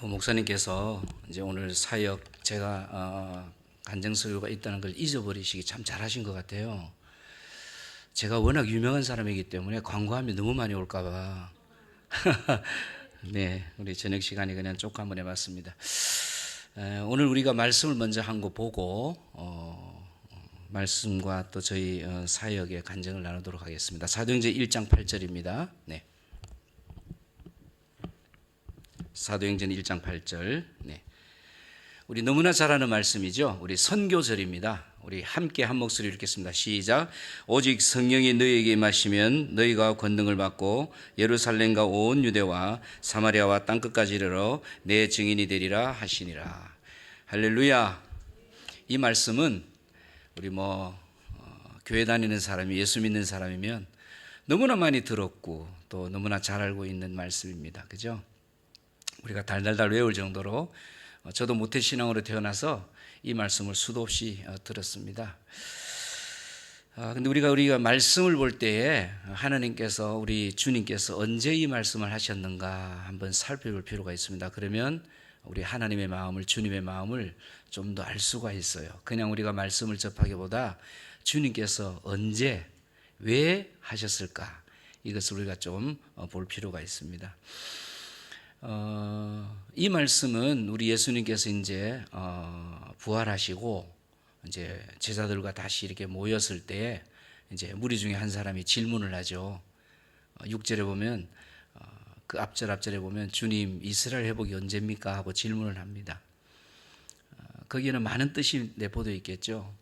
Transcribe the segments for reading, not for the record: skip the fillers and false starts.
목사님께서 이제 오늘 사역 제가 간증서유가 있다는 걸 잊어버리시기 참 잘하신 것 같아요. 제가 워낙 유명한 사람이기 때문에 광고하면 너무 많이 올까봐 네, 우리 저녁 시간에 그냥 쭉 한번 해봤습니다. 오늘 우리가 말씀을 먼저 한 거 보고 말씀과 또 저희 사역의 간증을 나누도록 하겠습니다. 사도행전 1장 8절입니다. 네. 사도행전 1장 8절. 네. 우리 너무나 잘 아는 말씀이죠. 우리 선교절입니다. 우리 함께 한 목소리 읽겠습니다. 시작. 오직 성령이 너희에게 임하시면 너희가 권능을 받고 예루살렘과 온 유대와 사마리아와 땅끝까지 이르러 내 증인이 되리라 하시니라. 할렐루야. 이 말씀은 우리 교회 다니는 사람이 예수 믿는 사람이면 너무나 많이 들었고 또 너무나 잘 알고 있는 말씀입니다. 그죠? 우리가 달달달 외울 정도로 저도 모태신앙으로 태어나서 이 말씀을 수도 없이 들었습니다. 근데 우리가 말씀을 볼 때에 하나님께서 우리 주님께서 언제 이 말씀을 하셨는가 한번 살펴볼 필요가 있습니다. 그러면 우리 하나님의 마음을, 주님의 마음을 좀 더 알 수가 있어요. 그냥 우리가 말씀을 접하기보다 주님께서 언제, 왜 하셨을까? 이것을 우리가 좀 볼 필요가 있습니다. 이 말씀은 우리 예수님께서 이제 부활하시고 이제 제자들과 다시 이렇게 모였을 때 이제 무리 중에 한 사람이 질문을 하죠. 6절에 보면 그 앞절에 보면 주님 이스라엘 회복이 언제입니까? 하고 질문을 합니다. 거기에는 많은 뜻이 내포되어 있겠죠.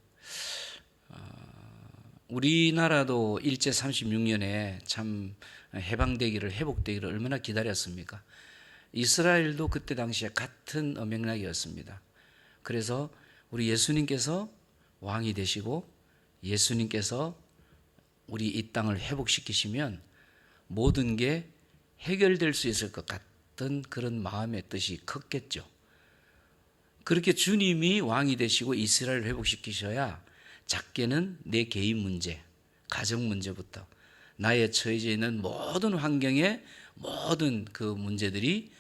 우리나라도 일제 36년에 참 해방되기를, 회복되기를 얼마나 기다렸습니까? 이스라엘도 그때 당시에 같은 맥락이었습니다. 그래서 우리 예수님께서 왕이 되시고 예수님께서 우리 이 땅을 회복시키시면 모든 게 해결될 수 있을 것 같은 그런 마음의 뜻이 컸겠죠. 그렇게 주님이 왕이 되시고 이스라엘을 회복시키셔야 작게는 내 개인 문제, 가정 문제부터 나의 처해져 있는 모든 환경의 모든 그 문제들이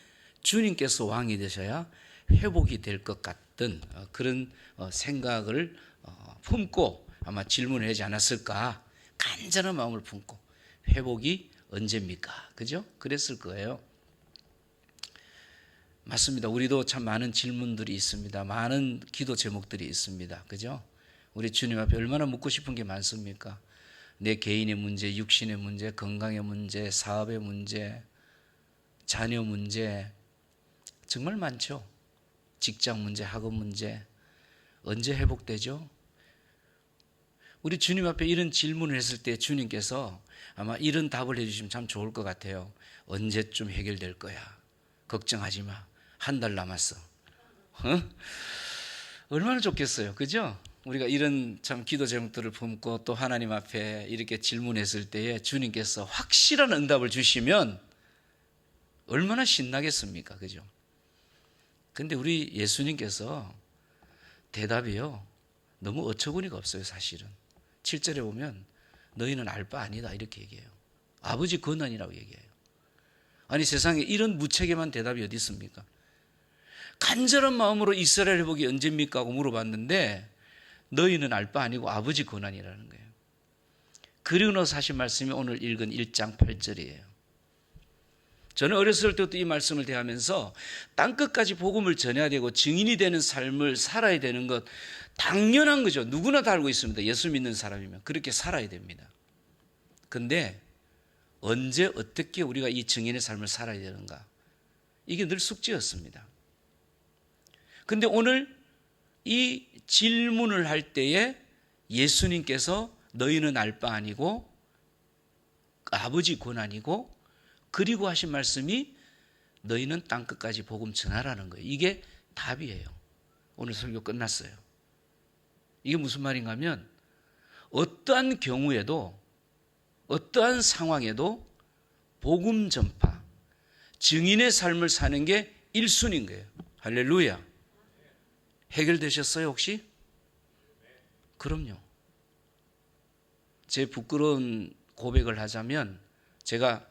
주님께서 왕이 되셔야 회복이 될 것 같은 그런 생각을 품고 아마 질문을 하지 않았을까. 간절한 마음을 품고 회복이 언제입니까? 그죠? 그랬을 거예요. 맞습니다. 우리도 참 많은 질문들이 있습니다. 많은 기도 제목들이 있습니다. 그죠? 우리 주님 앞에 얼마나 묻고 싶은 게 많습니까? 내 개인의 문제, 육신의 문제, 건강의 문제, 사업의 문제, 자녀 문제 정말 많죠. 직장 문제, 학업 문제 언제 회복되죠? 우리 주님 앞에 이런 질문을 했을 때 주님께서 아마 이런 답을 해주시면 참 좋을 것 같아요. 언제쯤 해결될 거야? 걱정하지 마. 한 달 남았어. 얼마나 좋겠어요. 그죠? 우리가 이런 참 기도 제목들을 품고 또 하나님 앞에 이렇게 질문했을 때에 주님께서 확실한 응답을 주시면 얼마나 신나겠습니까? 그죠? 근데 우리 예수님께서 대답이요. 너무 어처구니가 없어요, 사실은. 7절에 보면 너희는 알 바 아니다 이렇게 얘기해요. 아버지 권한이라고 얘기해요. 아니 세상에 이런 무책임한 대답이 어디 있습니까? 간절한 마음으로 이스라엘 회복이 언제입니까? 하고 물어봤는데 너희는 알 바 아니고 아버지 권한이라는 거예요. 그리고 나서 하신 말씀이 오늘 읽은 1장 8절이에요. 저는 어렸을 때부터 이 말씀을 대하면서 땅끝까지 복음을 전해야 되고 증인이 되는 삶을 살아야 되는 것 당연한 거죠. 누구나 다 알고 있습니다. 예수 믿는 사람이면 그렇게 살아야 됩니다. 그런데 언제 어떻게 우리가 이 증인의 삶을 살아야 되는가? 이게 늘 숙제였습니다. 그런데 오늘 이 질문을 할 때에 예수님께서 너희는 알 바 아니고 아버지 권한이고 그리고 하신 말씀이 너희는 땅끝까지 복음 전하라는 거예요. 이게 답이에요. 오늘 설교 끝났어요. 이게 무슨 말인가 하면 어떠한 경우에도 어떠한 상황에도 복음 전파, 증인의 삶을 사는 게 1순위인 거예요. 할렐루야. 해결되셨어요 혹시? 그럼요. 제 부끄러운 고백을 하자면 제가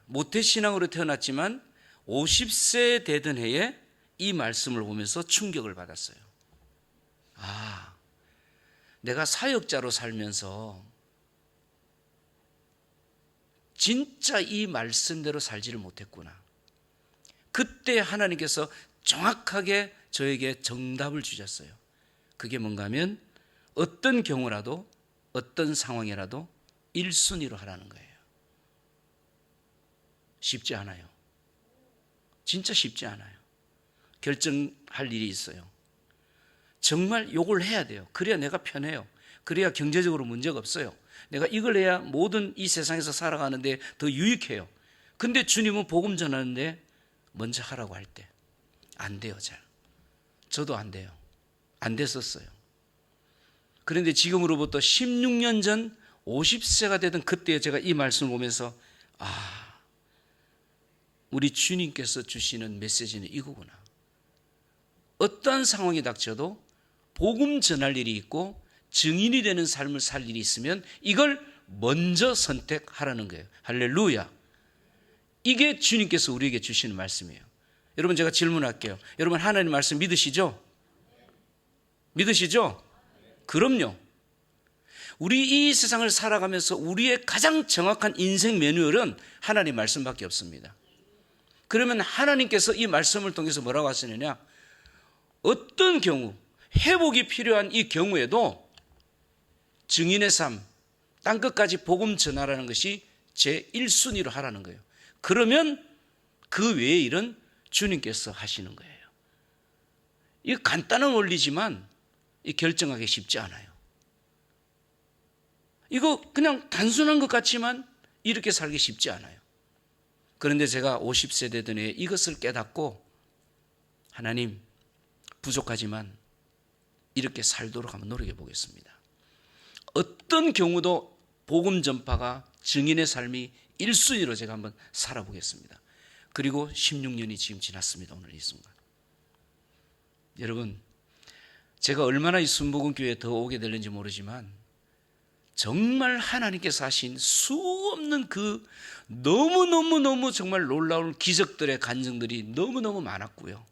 모태신앙으로 태어났지만 50세 되던 해에 이 말씀을 보면서 충격을 받았어요. 내가 사역자로 살면서 진짜 이 말씀대로 살지를 못했구나. 그때 하나님께서 정확하게 저에게 정답을 주셨어요. 그게 뭔가 하면 어떤 경우라도 어떤 상황이라도 1순위로 하라는 거예요. 쉽지 않아요. 진짜 쉽지 않아요. 결정할 일이 있어요. 정말 요걸 해야 돼요. 그래야 내가 편해요. 그래야 경제적으로 문제가 없어요. 내가 이걸 해야 모든 이 세상에서 살아가는데 더 유익해요. 근데 주님은 복음 전하는데 먼저 하라고 할 때 안 돼요. 잘. 저도 안 돼요. 안 됐었어요. 그런데 지금으로부터 16년 전 50세가 되던 그때 제가 이 말씀을 보면서 우리 주님께서 주시는 메시지는 이거구나. 어떠한 상황이 닥쳐도 복음 전할 일이 있고 증인이 되는 삶을 살 일이 있으면 이걸 먼저 선택하라는 거예요. 할렐루야. 이게 주님께서 우리에게 주시는 말씀이에요. 여러분, 제가 질문할게요. 여러분, 하나님 말씀 믿으시죠? 믿으시죠? 그럼요. 우리 이 세상을 살아가면서 우리의 가장 정확한 인생 매뉴얼은 하나님 말씀밖에 없습니다. 그러면 하나님께서 이 말씀을 통해서 뭐라고 하시느냐? 어떤 경우, 회복이 필요한 이 경우에도 증인의 삶, 땅끝까지 복음 전하라는 것이 제 1순위로 하라는 거예요. 그러면 그 외의 일은 주님께서 하시는 거예요. 이거 간단한 원리지만 결정하기 쉽지 않아요. 이거 그냥 단순한 것 같지만 이렇게 살기 쉽지 않아요. 그런데 제가 50세 되던 해에 이것을 깨닫고 하나님, 부족하지만 이렇게 살도록 한번 노력해 보겠습니다. 어떤 경우도 복음 전파가 증인의 삶이 1순위로 제가 한번 살아보겠습니다. 그리고 16년이 지금 지났습니다. 오늘 이 순간. 여러분, 제가 얼마나 이 순복음교회에 더 오게 될는지 모르지만 정말 하나님께서 하신 수없는 그 너무너무 정말 놀라운 기적들의 간증들이 너무너무 많았고요.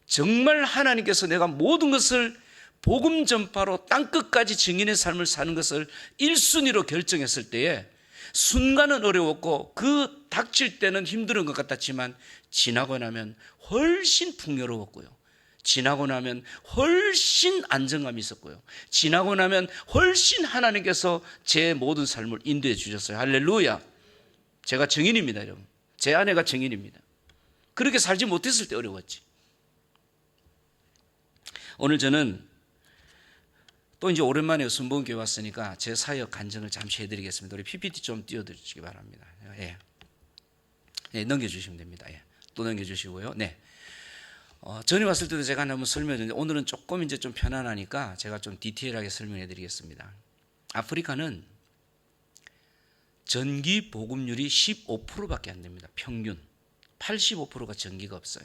정말 하나님께서 내가 모든 것을 복음 전파로 땅끝까지 증인의 삶을 사는 것을 1순위로 결정했을 때에 순간은 어려웠고 그 닥칠 때는 힘든 것 같았지만 지나고 나면 훨씬 풍요로웠고요. 지나고 나면 훨씬 안정감이 있었고요. 지나고 나면 훨씬 하나님께서 제 모든 삶을 인도해 주셨어요. 할렐루야. 제가 증인입니다, 여러분. 제 아내가 증인입니다. 그렇게 살지 못했을 때 어려웠지. 오늘 저는 또 이제 오랜만에 순복음교회 왔으니까 제 사역 간증을 잠시 해드리겠습니다. 우리 PPT 좀 띄워주시기 바랍니다. 넘겨주시면 됩니다. 또 넘겨주시고요. 네. 전에 왔을 때도 제가 한번 설명했는데 오늘은 조금 이제 좀 편안하니까 제가 좀 디테일하게 설명해 드리겠습니다. 아프리카는 전기 보급률이 15%밖에 안 됩니다. 평균 85%가 전기가 없어요.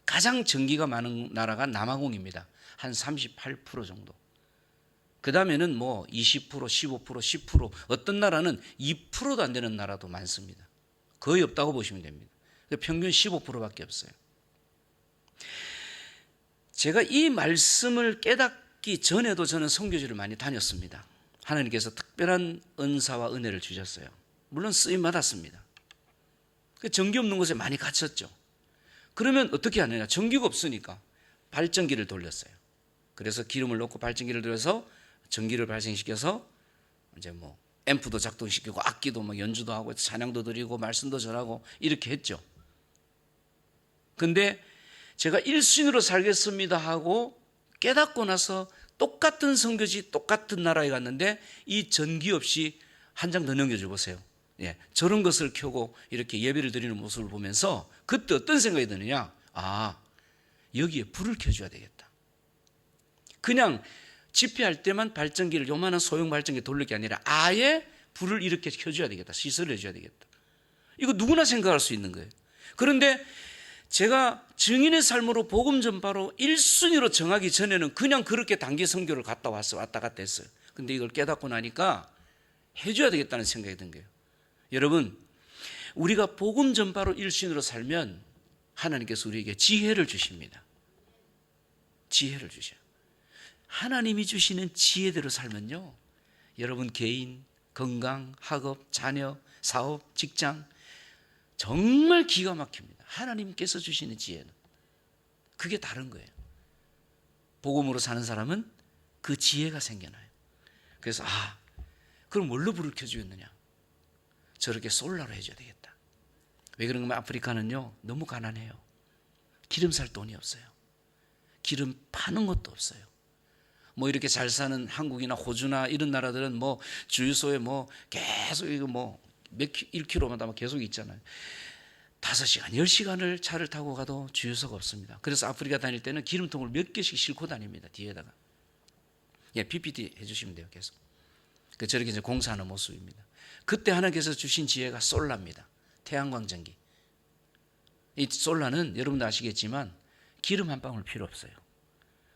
가장 전기가 많은 나라가 남아공입니다. 한 38% 정도. 그 다음에는 뭐 20%, 15%, 10%, 어떤 나라는 2%도 안 되는 나라도 많습니다. 거의 없다고 보시면 됩니다. 평균 15%밖에 없어요. 제가 이 말씀을 깨닫기 전에도 저는 선교지를 많이 다녔습니다. 하나님께서 특별한 은사와 은혜를 주셨어요. 물론 쓰임 받았습니다. 전기 없는 곳에 많이 갇혔죠. 그러면 어떻게 하느냐? 전기가 없으니까 발전기를 돌렸어요. 그래서 기름을 넣고 발전기를 돌려서 전기를 발생시켜서 이제 뭐 앰프도 작동시키고 악기도 뭐 연주도 하고 찬양도 드리고 말씀도 전하고 이렇게 했죠. 근데 제가 1순위로 살겠습니다 하고 깨닫고 나서 똑같은 선교지 똑같은 나라에 갔는데 이 전기 없이 한 장 더 넘겨줘 보세요. 저런 것을 켜고 이렇게 예배를 드리는 모습을 보면서 그때 어떤 생각이 드느냐? 여기에 불을 켜줘야 되겠다. 그냥 집회할 때만 발전기를 요만한 소형 발전기 돌릴 게 아니라 아예 불을 이렇게 켜줘야 되겠다. 시설을 해줘야 되겠다. 이거 누구나 생각할 수 있는 거예요. 그런데 제가 증인의 삶으로 복음 전파로 1순위로 정하기 전에는 그냥 그렇게 단기 선교를 갔다 갔다 했어요. 근데 이걸 깨닫고 나니까 해줘야 되겠다는 생각이 든 거예요. 여러분, 우리가 복음 전파로 일신으로 살면 하나님께서 우리에게 지혜를 주십니다. 지혜를 주셔요. 하나님이 주시는 지혜대로 살면요, 여러분 개인, 건강, 학업, 자녀, 사업, 직장 정말 기가 막힙니다. 하나님께서 주시는 지혜는 그게 다른 거예요. 복음으로 사는 사람은 그 지혜가 생겨나요. 그래서 그럼 뭘로 불을 켜주겠느냐? 저렇게 솔라로 해줘야 되겠다. 왜 그런가 하면 아프리카는요 너무 가난해요. 기름 살 돈이 없어요. 기름 파는 것도 없어요. 뭐 이렇게 잘 사는 한국이나 호주나 이런 나라들은 뭐 주유소에 뭐 계속 이거 뭐 몇 1km마다 계속 있잖아요. 5시간, 10시간을 차를 타고 가도 주유소가 없습니다. 그래서 아프리카 다닐 때는 기름통을 몇 개씩 싣고 다닙니다. 뒤에다가. PPT 해주시면 돼요. 계속. 저렇게 이제 공사하는 모습입니다. 그때 하나님께서 주신 지혜가 솔라입니다. 태양광 전기. 이 솔라는 여러분도 아시겠지만 기름 한 방울 필요 없어요.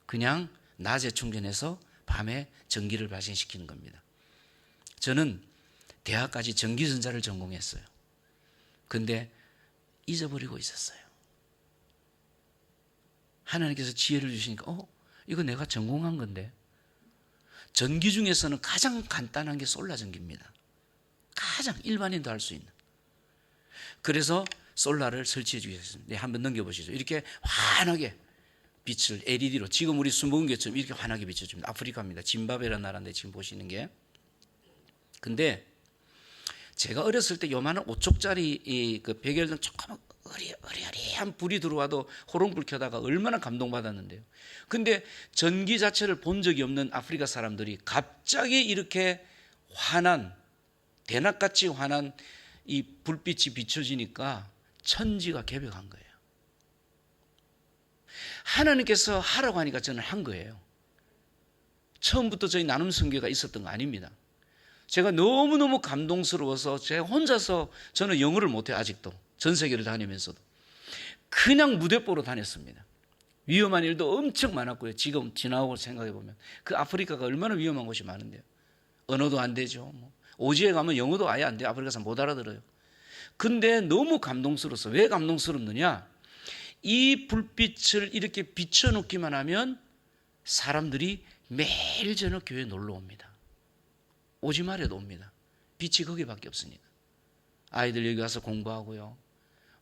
그냥 낮에 충전해서 밤에 전기를 발생시키는 겁니다. 저는 대학까지 전기전자를 전공했어요. 근데 잊어버리고 있었어요. 하나님께서 지혜를 주시니까 이거 내가 전공한 건데. 전기 중에서는 가장 간단한 게 솔라 전기입니다. 가장 일반인도 할 수 있는. 그래서 솔라를 설치해 주겠습니다. 한번 넘겨보시죠. 이렇게 환하게 빛을 LED로 지금 우리 수목원교처럼 이렇게 환하게 비춰줍니다. 아프리카입니다. 짐바브웨라는 나라인데 지금 보시는 게. 근데 제가 어렸을 때 요만한 5촉짜리 그 백열등 조그만 어리어리한 불이 들어와도 호롱불 켜다가 얼마나 감동받았는데요. 근데 전기 자체를 본 적이 없는 아프리카 사람들이 갑자기 이렇게 환한, 대낮같이 환한 이 불빛이 비춰지니까 천지가 개벽한 거예요. 하나님께서 하라고 하니까 저는 한 거예요. 처음부터 저희 나눔 선교가 있었던 거 아닙니다. 제가 너무너무 감동스러워서 제가 혼자서, 저는 영어를 못해요. 아직도 전 세계를 다니면서도 그냥 무대보러 다녔습니다. 위험한 일도 엄청 많았고요. 지금 지나고 생각해 보면 그 아프리카가 얼마나 위험한 곳이 많은데요. 언어도 안 되죠. 오지에 가면 영어도 아예 안 돼요. 아프리카 사람 못 알아들어요. 근데 너무 감동스러웠어. 왜 감동스럽느냐? 이 불빛을 이렇게 비춰놓기만 하면 사람들이 매일 저녁 교회에 놀러 옵니다. 오지 말아도 옵니다. 빛이 거기밖에 없으니까. 아이들 여기 와서 공부하고요.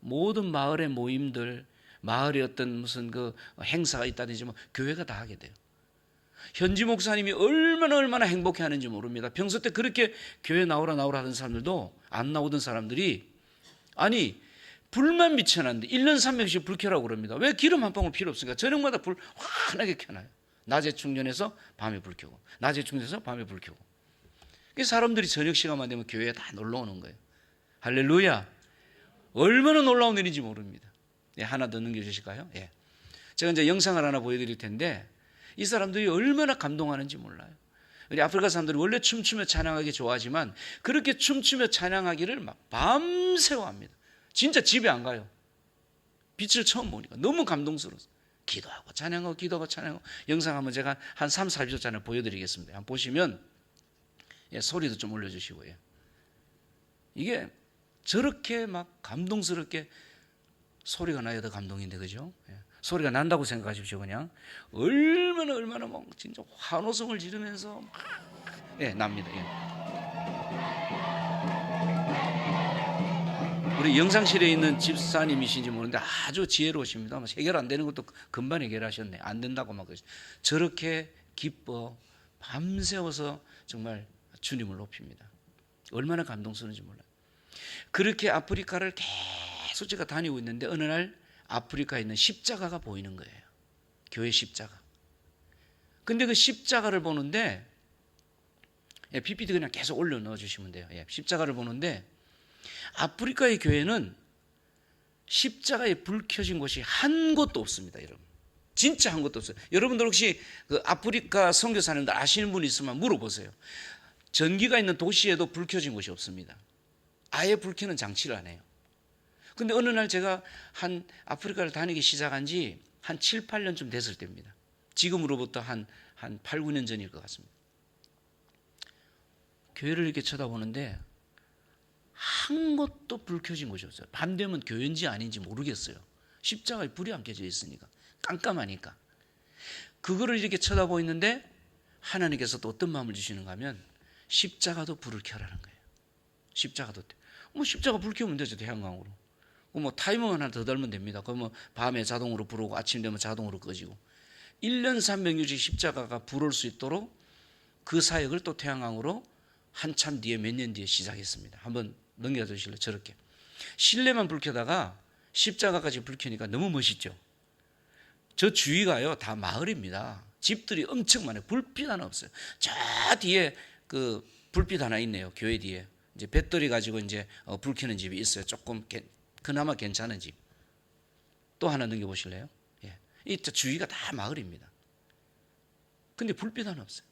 모든 마을의 모임들, 마을에 어떤 무슨 그 행사가 있다든지 뭐 교회가 다 하게 돼요. 현지 목사님이 얼마나 행복해하는지 모릅니다. 평소 때 그렇게 교회 나오라 하던 사람들도 안 나오던 사람들이 아니 불만 비춰놨는데 1년 300씩 불 켜라고 그럽니다. 왜? 기름 한 방울 필요 없으니까 저녁마다 불 환하게 켜놔요. 낮에 충전해서 밤에 불 켜고, 낮에 충전해서 밤에 불 켜고. 사람들이 저녁 시간만 되면 교회에 다 놀러 오는 거예요. 할렐루야. 얼마나 놀라운 일인지 모릅니다. 하나 더 넘겨주실까요? 제가 이제 영상을 하나 보여드릴 텐데 이 사람들이 얼마나 감동하는지 몰라요. 우리 아프리카 사람들이 원래 춤추며 찬양하기 좋아하지만 그렇게 춤추며 찬양하기를 막 밤새워 합니다. 진짜 집에 안 가요. 빛을 처음 보니까 너무 감동스러워서 기도하고 찬양하고 영상 한번 제가 한 3, 40초짜리 보여드리겠습니다. 한번 보시면 소리도 좀 올려주시고요. 이게 저렇게 막 감동스럽게 소리가 나야 더 감동인데, 그죠? 소리가 난다고 생각하십시오. 그냥 얼마나 막 진짜 환호성을 지르면서 막 납니다. 우리 영상실에 있는 집사님이신지 모르는데 아주 지혜로우십니다. 해결 안 되는 것도 금방 해결하셨네. 안 된다고 막 저렇게 기뻐 밤새워서 정말 주님을 높입니다. 얼마나 감동스러운지 몰라요. 그렇게 아프리카를 계속 제가 다니고 있는데 어느 날 아프리카에 있는 십자가가 보이는 거예요. 교회 십자가. 근데 그 십자가를 보는데 PPT 그냥 계속 올려 넣어주시면 돼요. 십자가를 보는데 아프리카의 교회는 십자가에 불 켜진 곳이 한 곳도 없습니다. 여러분, 진짜 한 곳도 없어요. 여러분들 혹시 그 아프리카 선교사님들 아시는 분 있으면 물어보세요. 전기가 있는 도시에도 불 켜진 곳이 없습니다. 아예 불 켜는 장치를 안 해요. 근데 어느 날 제가 한 아프리카를 다니기 시작한 지 한 7, 8년쯤 됐을 때입니다. 지금으로부터 한 8, 9년 전일 것 같습니다. 교회를 이렇게 쳐다보는데 한 곳도 불 켜진 곳이 없어요. 밤 되면 교회인지 아닌지 모르겠어요. 십자가에 불이 안 켜져 있으니까, 깜깜하니까. 그거를 이렇게 쳐다보고 있는데 하나님께서 또 어떤 마음을 주시는가 하면 십자가도 불을 켜라는 거예요. 십자가도. 뭐 십자가 불 켜면 되죠, 태양광으로. 뭐 타이머만 하나 더 달면 됩니다. 그러면 밤에 자동으로 불오고 아침 되면 자동으로 꺼지고. 1년 360 십자가가 불올 수 있도록 그 사역을 또 태양광으로 한참 뒤에 몇 년 뒤에 시작했습니다. 한번 넘겨주실래요? 저렇게 실내만 불 켜다가 십자가까지 불 켜니까 너무 멋있죠. 저 주위가요 다 마을입니다. 집들이 엄청 많아요. 불빛 하나 없어요. 저 뒤에 그 불빛 하나 있네요. 교회 뒤에 이제 배터리 가지고 이제 불 켜는 집이 있어요. 조금 그나마 괜찮은 집. 또 하나 넘겨보실래요? 예. 이 주위가 다 마을입니다. 근데 불빛 하나 없어요.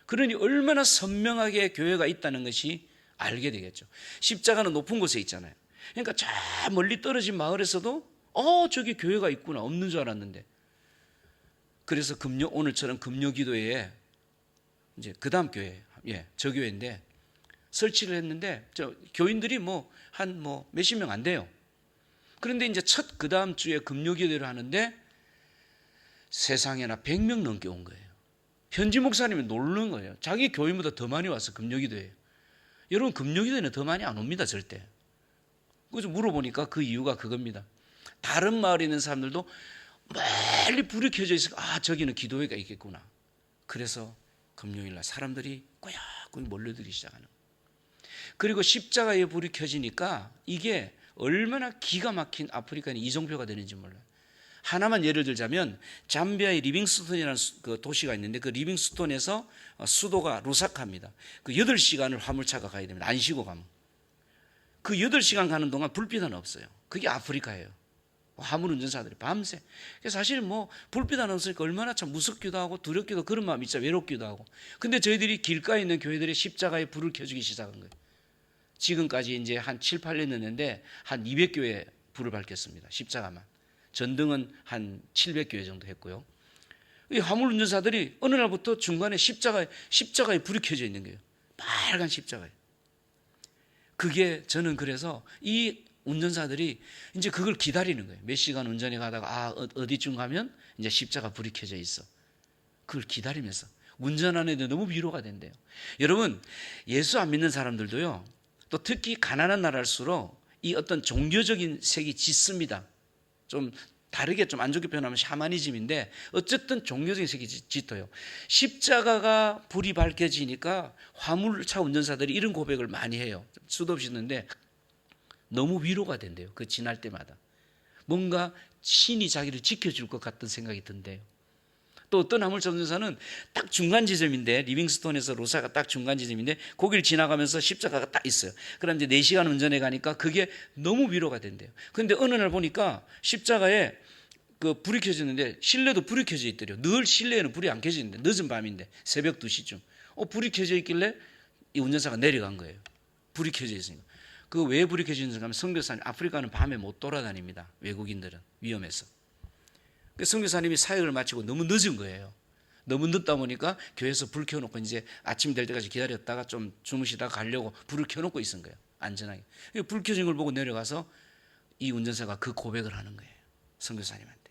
그러니 얼마나 선명하게 교회가 있다는 것이 알게 되겠죠. 십자가는 높은 곳에 있잖아요. 그러니까 저 멀리 떨어진 마을에서도 저기 교회가 있구나, 없는 줄 알았는데. 그래서 오늘처럼 금요기도회에 이제 그 다음 교회, 저 교회인데 설치를 했는데 저 교인들이 한 몇십 명 안 돼요. 그런데 이제 그 다음 주에 금요기도회를 하는데 세상에나 100명 넘게 온 거예요. 현지 목사님이 놀란 거예요. 자기 교인보다 더 많이 와서 금요기도회에. 여러분, 금요기도회는 더 많이 안 옵니다, 절대. 그래서 물어보니까 그 이유가 그겁니다. 다른 마을에 있는 사람들도 멀리 불이 켜져 있으니까 저기는 기도회가 있겠구나. 그래서 금요일날 사람들이 꼬야꼬야 몰려들기 시작하는 거예요. 그리고 십자가에 불이 켜지니까 이게 얼마나 기가 막힌 아프리카의 이정표가 되는지 몰라요. 하나만 예를 들자면 잠비아의 리빙스톤이라는 그 도시가 있는데 그 리빙스톤에서 수도가 루사카입니다. 그 8시간을 화물차가 가야 됩니다. 안 쉬고 가면. 그 8시간 가는 동안 불빛 하나 없어요. 그게 아프리카예요. 화물 운전사들이 밤새. 사실 불빛 하나 없으니까 얼마나 참 무섭기도 하고 두렵기도 하고 그런 마음이 있죠. 외롭기도 하고. 근데 저희들이 길가에 있는 교회들이 십자가에 불을 켜주기 시작한 거예요. 지금까지 이제 한 7, 8년 됐는데 한 200교회 불을 밝혔습니다. 십자가만. 전등은 한 700교회 정도 했고요. 이 화물 운전사들이 어느 날부터 중간에 십자가에 불이 켜져 있는 거예요. 빨간 십자가에. 그게 저는 그래서 이 운전사들이 이제 그걸 기다리는 거예요. 몇 시간 운전해 가다가 어디쯤 가면 이제 십자가 불이 켜져 있어. 그걸 기다리면서 운전하는 애들 너무 위로가 된대요. 여러분, 예수 안 믿는 사람들도요, 또 특히 가난한 나라일수록 이 어떤 종교적인 색이 짙습니다. 좀 다르게 좀 안 좋게 표현하면 샤머니즘인데 어쨌든 종교적인 색이 짙어요. 십자가가 불이 밝혀지니까 화물차 운전사들이 이런 고백을 많이 해요. 수도 없이 있는데 너무 위로가 된대요. 그 지날 때마다. 뭔가 신이 자기를 지켜줄 것 같은 생각이 든대요. 또 어떤 화물차 운전사는 딱 중간 지점인데 리빙스톤에서 로사가 딱 중간 지점인데 거기를 지나가면서 십자가가 딱 있어요. 그럼 이제 4시간 운전해 가니까 그게 너무 위로가 된대요. 그런데 어느 날 보니까 십자가에 그 불이 켜졌는데 실내도 불이 켜져 있더래요. 늘 실내에는 불이 안 켜져 있는데 늦은 밤인데 새벽 2시쯤 불이 켜져 있길래 이 운전사가 내려간 거예요. 불이 켜져 있으니까. 그 왜 불이 켜져 있는지 하면 선교사님, 아프리카는 밤에 못 돌아다닙니다. 외국인들은 위험해서. 선교사님이 사역을 마치고 너무 늦은 거예요. 너무 늦다 보니까 교회에서 불 켜놓고 이제 아침 될 때까지 기다렸다가 좀 주무시다가 가려고 불을 켜놓고 있은 거예요. 안전하게. 불 켜진 걸 보고 내려가서 이 운전사가 그 고백을 하는 거예요. 선교사님한테.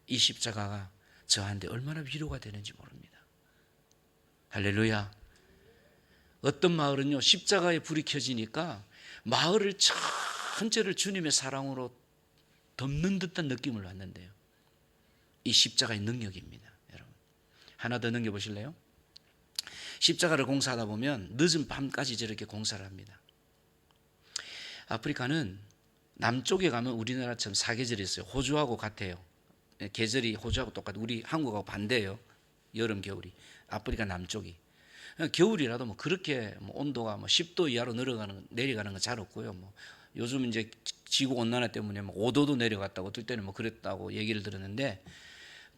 이 십자가가 저한테 얼마나 위로가 되는지 모릅니다. 할렐루야. 어떤 마을은요, 십자가에 불이 켜지니까 마을을 전체를 주님의 사랑으로 덮는 듯한 느낌을 받는데요. 이 십자가의 능력입니다. 여러분, 하나 더 넘겨보실래요? 십자가를 공사하다 보면 늦은 밤까지 저렇게 공사를 합니다. 아프리카는 남쪽에 가면 우리나라처럼 사계절이 있어요. 호주하고 같아요. 계절이 호주하고 똑같아요. 우리 한국하고 반대예요. 여름, 겨울이. 아프리카 남쪽이. 겨울이라도 그렇게 온도가 10도 이하로 내려가는 건 잘 없고요. 요즘 이제 지구 온난화 때문에 5도도 내려갔다고 어떨 때는 그랬다고 얘기를 들었는데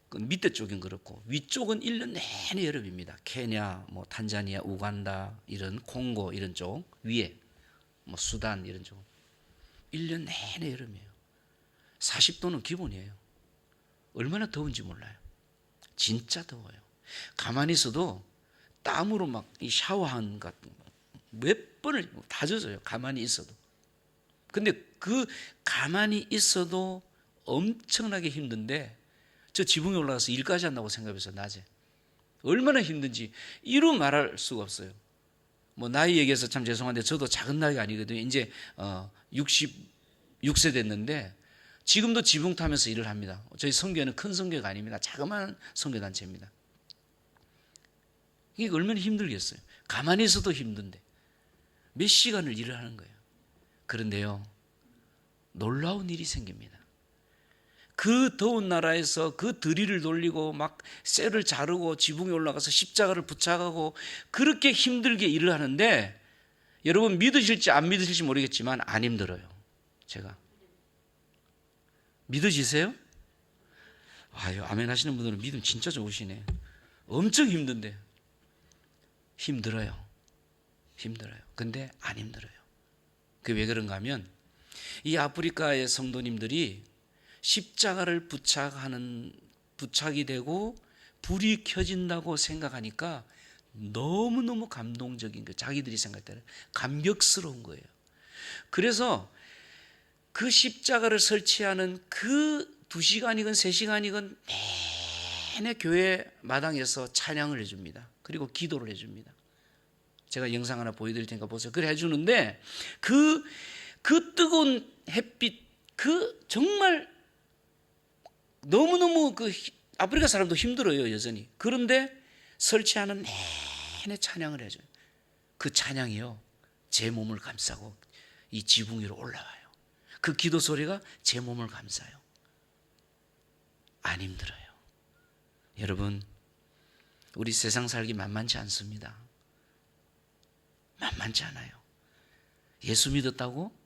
그 밑에 쪽은 그렇고 위쪽은 1년 내내 여름입니다. 케냐, 탄자니아, 우간다, 이런 콩고 이런 쪽 위에 수단 이런 쪽 1년 내내 여름이에요. 40도는 기본이에요. 얼마나 더운지 몰라요. 진짜 더워요. 가만히 있어도 땀으로 막 이 샤워한 것 몇 번을 다 젖어요. 가만히 있어도. 근데 그 가만히 있어도 엄청나게 힘든데 저 지붕에 올라가서 일까지 한다고 생각해서 낮에 얼마나 힘든지 이루 말할 수가 없어요. 뭐 나이 얘기해서 참 죄송한데 저도 작은 나이가 아니거든요. 이제 66세 됐는데 지금도 지붕 타면서 일을 합니다. 저희 선교회는 큰 선교회가 아닙니다. 자그마한 선교단체입니다. 이게 얼마나 힘들겠어요. 가만히 있어도 힘든데 몇 시간을 일을 하는 거예요. 그런데요, 놀라운 일이 생깁니다. 그 더운 나라에서 그 드릴을 돌리고 막 쇠를 자르고 지붕에 올라가서 십자가를 부착하고 그렇게 힘들게 일을 하는데 여러분 믿으실지 안 믿으실지 모르겠지만 안 힘들어요. 제가 믿으시세요? 아유, 아멘 하시는 분들은 믿음 진짜 좋으시네. 엄청 힘든데 힘들어요. 근데 안 힘들어요. 그게 왜 그런가 하면 이 아프리카의 성도님들이 십자가를 부착이 되고 불이 켜진다고 생각하니까 너무너무 감동적인 거예요. 자기들이 생각할 때는 감격스러운 거예요. 그래서 그 십자가를 설치하는 그 2시간이건 3시간이건 내내 교회 마당에서 찬양을 해줍니다. 그리고 기도를 해줍니다. 제가 영상 하나 보여드릴 테니까 보세요. 그래 해주는데 그 뜨거운 햇빛, 정말 너무너무 아프리카 사람도 힘들어요, 여전히. 그런데 설치하는 내내 찬양을 해줘요. 그 찬양이요, 제 몸을 감싸고 이 지붕 위로 올라와요. 그 기도 소리가 제 몸을 감싸요. 안 힘들어요. 여러분, 우리 세상 살기 만만치 않습니다. 만만치 않아요. 예수 믿었다고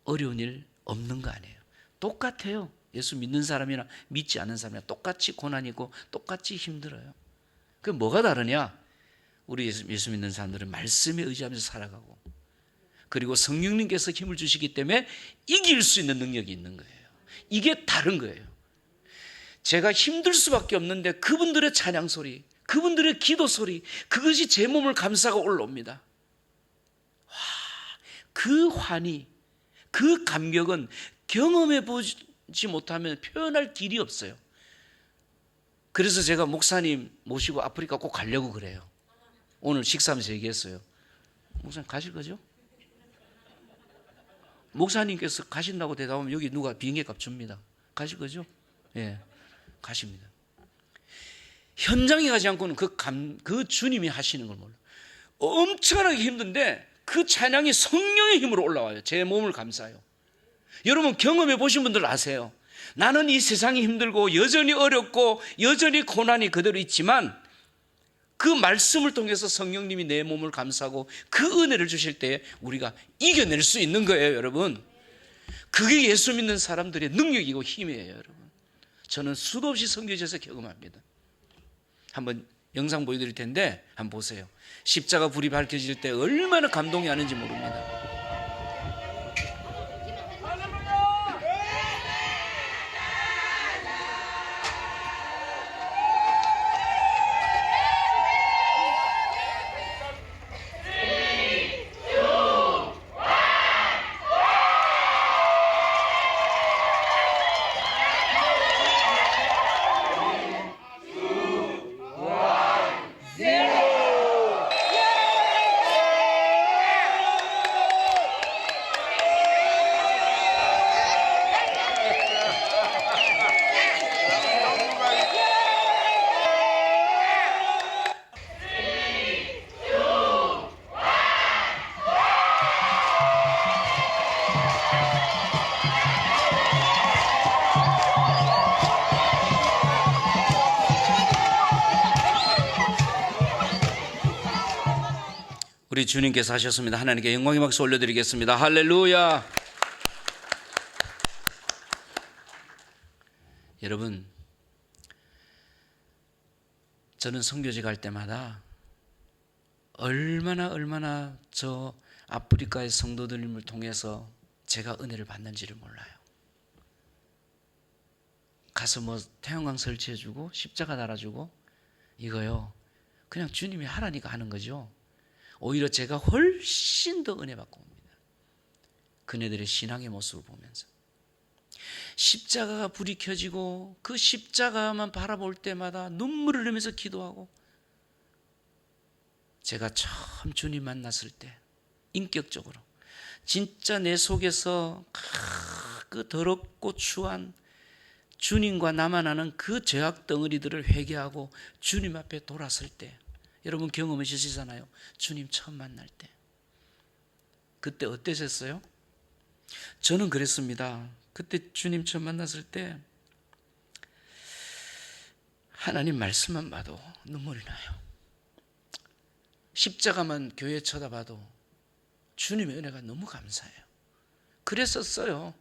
어려운 일 없는 거 아니에요. 똑같아요. 예수 믿는 사람이나 믿지 않는 사람이나 똑같이 고난이 있고 똑같이 힘들어요. 그 뭐가 다르냐? 우리 예수 믿는 사람들은 말씀에 의지하면서 살아가고 그리고 성령님께서 힘을 주시기 때문에 이길 수 있는 능력이 있는 거예요. 이게 다른 거예요. 제가 힘들 수밖에 없는데 그분들의 찬양 소리, 그분들의 기도 소리, 그것이 제 몸을 감싸고 올라옵니다. 와, 그 환희, 그 감격은 경험해 보지 못하면 표현할 길이 없어요. 그래서 제가 목사님 모시고 아프리카 꼭 가려고 그래요. 오늘 식사하면서 얘기했어요. 목사님 가실 거죠? 목사님께서 가신다고 대답하면 여기 누가 비행기값 줍니다. 가실 거죠? 예, 가십니다. 현장에 가지 않고는 그 주님이 하시는 걸 몰라요. 엄청나게 힘든데 그 찬양이 성령의 힘으로 올라와요. 제 몸을 감싸요. 여러분 경험해 보신 분들 아세요. 나는 이 세상이 힘들고 여전히 어렵고 여전히 고난이 그대로 있지만 그 말씀을 통해서 성령님이 내 몸을 감싸고 그 은혜를 주실 때 우리가 이겨낼 수 있는 거예요, 여러분. 그게 예수 믿는 사람들의 능력이고 힘이에요, 여러분. 저는 수도 없이 선교지에서 경험합니다. 한번 영상 보여드릴 텐데 한번 보세요. 십자가 불이 밝혀질 때 얼마나 감동이 하는지 모릅니다. 우리 주님께서 하셨습니다. 하나님께 영광의 박수 올려드리겠습니다. 할렐루야. 여러분, 저는 선교지 갈 때마다 얼마나 저 아프리카의 성도들을 통해서 제가 은혜를 받는지를 몰라요. 가서 뭐 태양광 설치해주고 십자가 달아주고 이거요, 그냥 주님이 하라니까 하는 거죠. 오히려 제가 훨씬 더 은혜 받고 옵니다. 그네들의 신앙의 모습을 보면서. 십자가가 불이 켜지고 그 십자가만 바라볼 때마다 눈물을 흘리면서 기도하고, 제가 처음 주님 만났을 때 인격적으로 진짜 내 속에서 그 더럽고 추한 주님과 나만 아는 그 죄악 덩어리들을 회개하고 주님 앞에 돌았을 때, 여러분 경험하시잖아요. 주님 처음 만날 때 그때 어떠셨어요? 저는 그랬습니다. 그때 주님 처음 만났을 때 하나님 말씀만 봐도 눈물이 나요. 십자가만 교회 쳐다봐도 주님의 은혜가 너무 감사해요. 그랬었어요.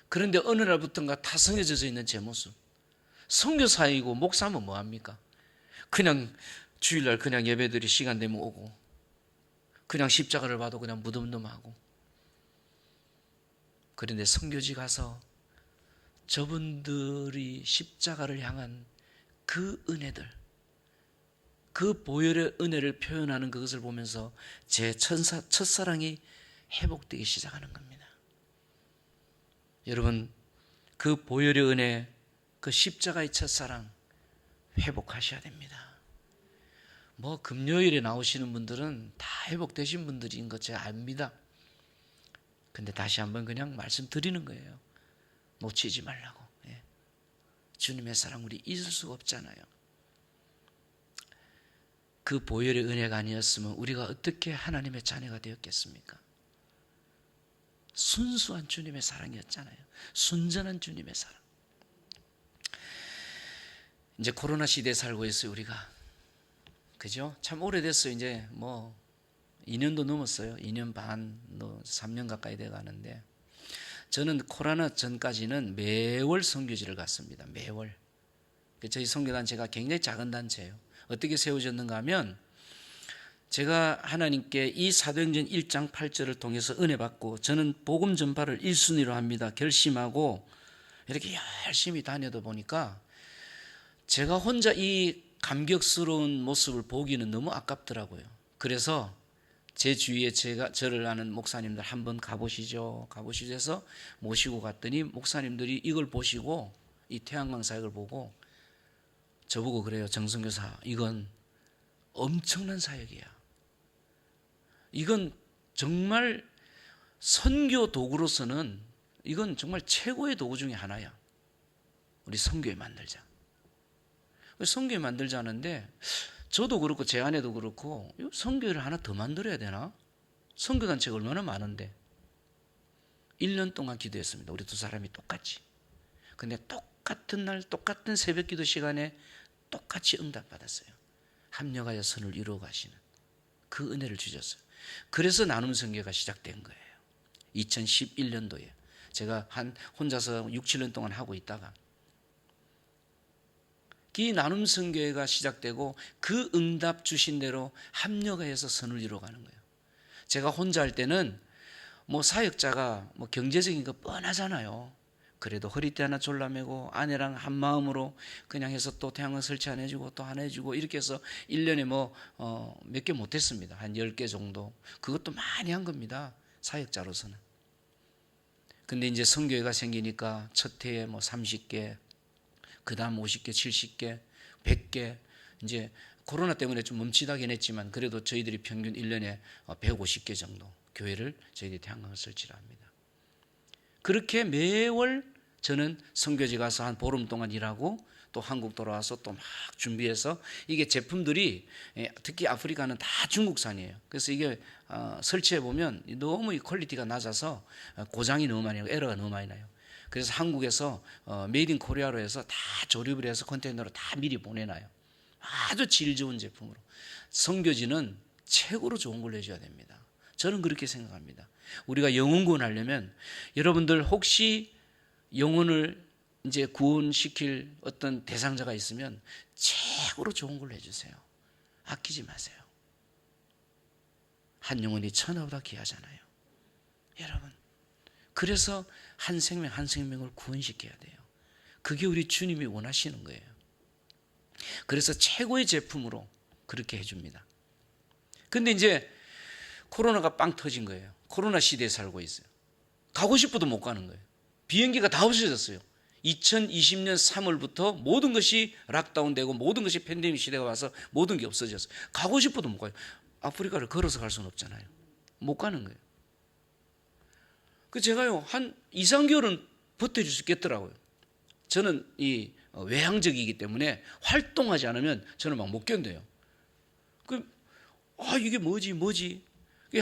그런데 어느 날부터인가 타성해져 있는 제 모습. 선교사이고 목사면 뭐합니까? 그냥 주일날 그냥 예배들이 시간 되면 오고, 그냥 십자가를 봐도 그냥 무덤덤하고. 그런데 선교지 가서 저분들이 십자가를 향한 그 은혜들, 그 보혈의 은혜를 표현하는 그것을 보면서 제 첫사랑이 회복되기 시작하는 겁니다. 여러분, 그 보혈의 은혜, 그 십자가의 첫사랑 회복하셔야 됩니다. 뭐 금요일에 나오시는 분들은 다 회복되신 분들인 것 제가 압니다. 근데 다시 한번 그냥 말씀드리는 거예요. 놓치지 말라고. 예. 주님의 사랑 우리 잊을 수가 없잖아요. 그 보혈의 은혜가 아니었으면 우리가 어떻게 하나님의 자녀가 되었겠습니까? 순수한 주님의 사랑이었잖아요. 순전한 주님의 사랑. 이제 코로나 시대에 살고 있어요, 우리가. 그죠? 참 오래됐어요. 이제 뭐 2년도 넘었어요. 2년 반, 3년 가까이 돼 가는데, 저는 코로나 전까지는 매월 선교지를 갔습니다. 매월. 저희 선교단체가 굉장히 작은 단체예요. 어떻게 세워졌는가 하면, 제가 하나님께 이 사도행전 1장 8절을 통해서 은혜 받고, 저는 복음 전파를 1순위로 합니다 결심하고 이렇게 열심히 다녀다 보니까 제가 혼자 이 감격스러운 모습을 보기는 너무 아깝더라고요. 그래서 제 주위에 저를 아는 목사님들 한번 가보시죠 해서 모시고 갔더니, 목사님들이 이걸 보시고, 이 태양광 사역을 보고 저보고 그래요. 정선교사, 이건 엄청난 사역이야. 이건 정말 선교 도구로서는 이건 정말 최고의 도구 중에 하나야. 우리 선교회 만들자. 선교회 만들자 하는데, 저도 그렇고 제 아내도 그렇고 선교회를 하나 더 만들어야 되나? 선교단체가 얼마나 많은데. 1년 동안 기도했습니다. 우리 두 사람이 똑같이. 근데 똑같은 날 똑같은 새벽 기도 시간에 똑같이 응답받았어요. 합력하여 선을 이루어 가시는 그 은혜를 주셨어요. 그래서 나눔 선교가 시작된 거예요. 2011년도에 제가 혼자서 6, 7년 동안 하고 있다가 이 나눔 선교회가 시작되고, 그 응답 주신 대로 합력하여서 선을 이루어가는 거예요. 제가 혼자 할 때는 뭐 사역자가 뭐 경제적인 거 뻔하잖아요. 그래도 허리띠 하나 졸라매고 아내랑 한 마음으로 그냥 해서 또 태양광 설치 하나 해주고 또 하나 해주고, 이렇게 해서 1년에 뭐 몇 개 못했습니다. 한 10개 정도. 그것도 많이 한 겁니다, 사역자로서는. 근데 이제 선교회가 생기니까 첫 해에 뭐 30개, 그 다음 50개, 70개, 100개, 이제 코로나 때문에 좀 멈칫하긴 했지만 그래도 저희들이 평균 1년에 150개 정도 교회를 저희들이 태양광을 설치를 합니다. 그렇게 매월 저는 선교지 가서 한 보름 동안 일하고, 또 한국 돌아와서 또 막 준비해서, 이게 제품들이 특히 아프리카는 다 중국산이에요. 그래서 이게 설치해 보면 너무 이 퀄리티가 낮아서 고장이 너무 많이 나고 에러가 너무 많이 나요. 그래서 한국에서 메이드 인 코리아로 해서 다 조립을 해서 컨테이너로 다 미리 보내놔요. 아주 질 좋은 제품으로. 선교지는 최고로 좋은 걸 내줘야 됩니다. 저는 그렇게 생각합니다. 우리가 영혼 구원하려면, 여러분들 혹시 영혼을 이제 구원시킬 어떤 대상자가 있으면 최고로 좋은 걸 해주세요. 아끼지 마세요. 한 영혼이 천하보다 귀하잖아요, 여러분. 그래서 한 생명 한 생명을 구원시켜야 돼요. 그게 우리 주님이 원하시는 거예요. 그래서 최고의 제품으로 그렇게 해줍니다. 근데 이제 코로나가 빵 터진 거예요. 코로나 시대에 살고 있어요. 가고 싶어도 못 가는 거예요. 비행기가 다 없어졌어요. 2020년 3월부터 모든 것이 락다운되고 모든 것이 팬데믹 시대가 와서 모든 게 없어졌어요. 가고 싶어도 못 가요. 아프리카를 걸어서 갈 수는 없잖아요. 못 가는 거예요. 그 제가요 한 2, 3개월은 버텨줄 수 있겠더라고요. 저는 이 외향적이기 때문에 활동하지 않으면 저는 막 못 견뎌요. 이게 뭐지?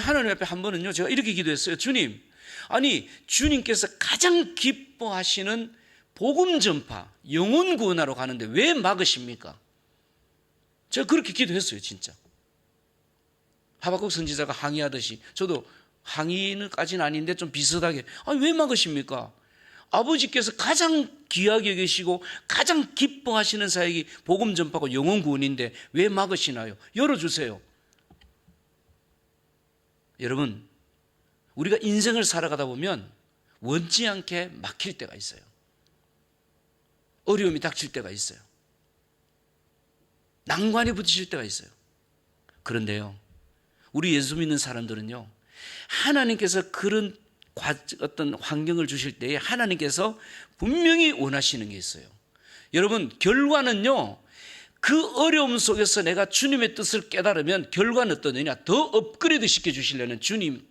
하나님 앞에 한 번은요 제가 이렇게 기도했어요. 주님, 아니 주님께서 가장 기뻐하시는 복음 전파, 영혼 구원하러 가는데 왜 막으십니까? 제가 그렇게 기도했어요, 진짜. 하박국 선지자가 항의하듯이 저도 항의는까지는 아닌데 좀 비슷하게 왜 막으십니까? 아버지께서 가장 귀하게 여기시고 가장 기뻐하시는 사역이 복음 전파고 영혼 구원인데 왜 막으시나요? 열어주세요. 여러분, 우리가 인생을 살아가다 보면 원치 않게 막힐 때가 있어요. 어려움이 닥칠 때가 있어요. 난관이 부딪힐 때가 있어요. 그런데요, 우리 예수 믿는 사람들은요, 하나님께서 그런 어떤 환경을 주실 때에 하나님께서 분명히 원하시는 게 있어요. 여러분, 결과는요, 그 어려움 속에서 내가 주님의 뜻을 깨달으면 결과는 어떠느냐? 더 업그레이드 시켜주시려는 주님의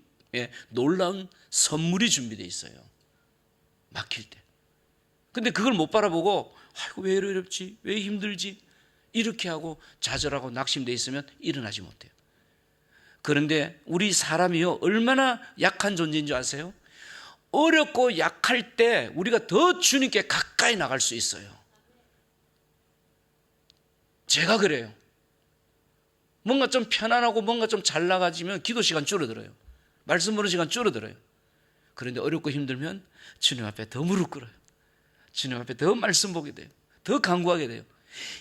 놀라운 선물이 준비되어 있어요. 막힐 때. 근데 그걸 못 바라보고 아이고 왜 어렵지? 왜 힘들지? 이렇게 하고 좌절하고 낙심되어 있으면 일어나지 못해요. 그런데 우리 사람이요 얼마나 약한 존재인 줄 아세요? 어렵고 약할 때 우리가 더 주님께 가까이 나갈 수 있어요. 제가 그래요. 뭔가 좀 편안하고 뭔가 좀 잘 나가지면 기도 시간 줄어들어요. 말씀 보는 시간 줄어들어요. 그런데 어렵고 힘들면 주님 앞에 더 무릎 꿇어요. 주님 앞에 더 말씀 보게 돼요. 더 간구하게 돼요.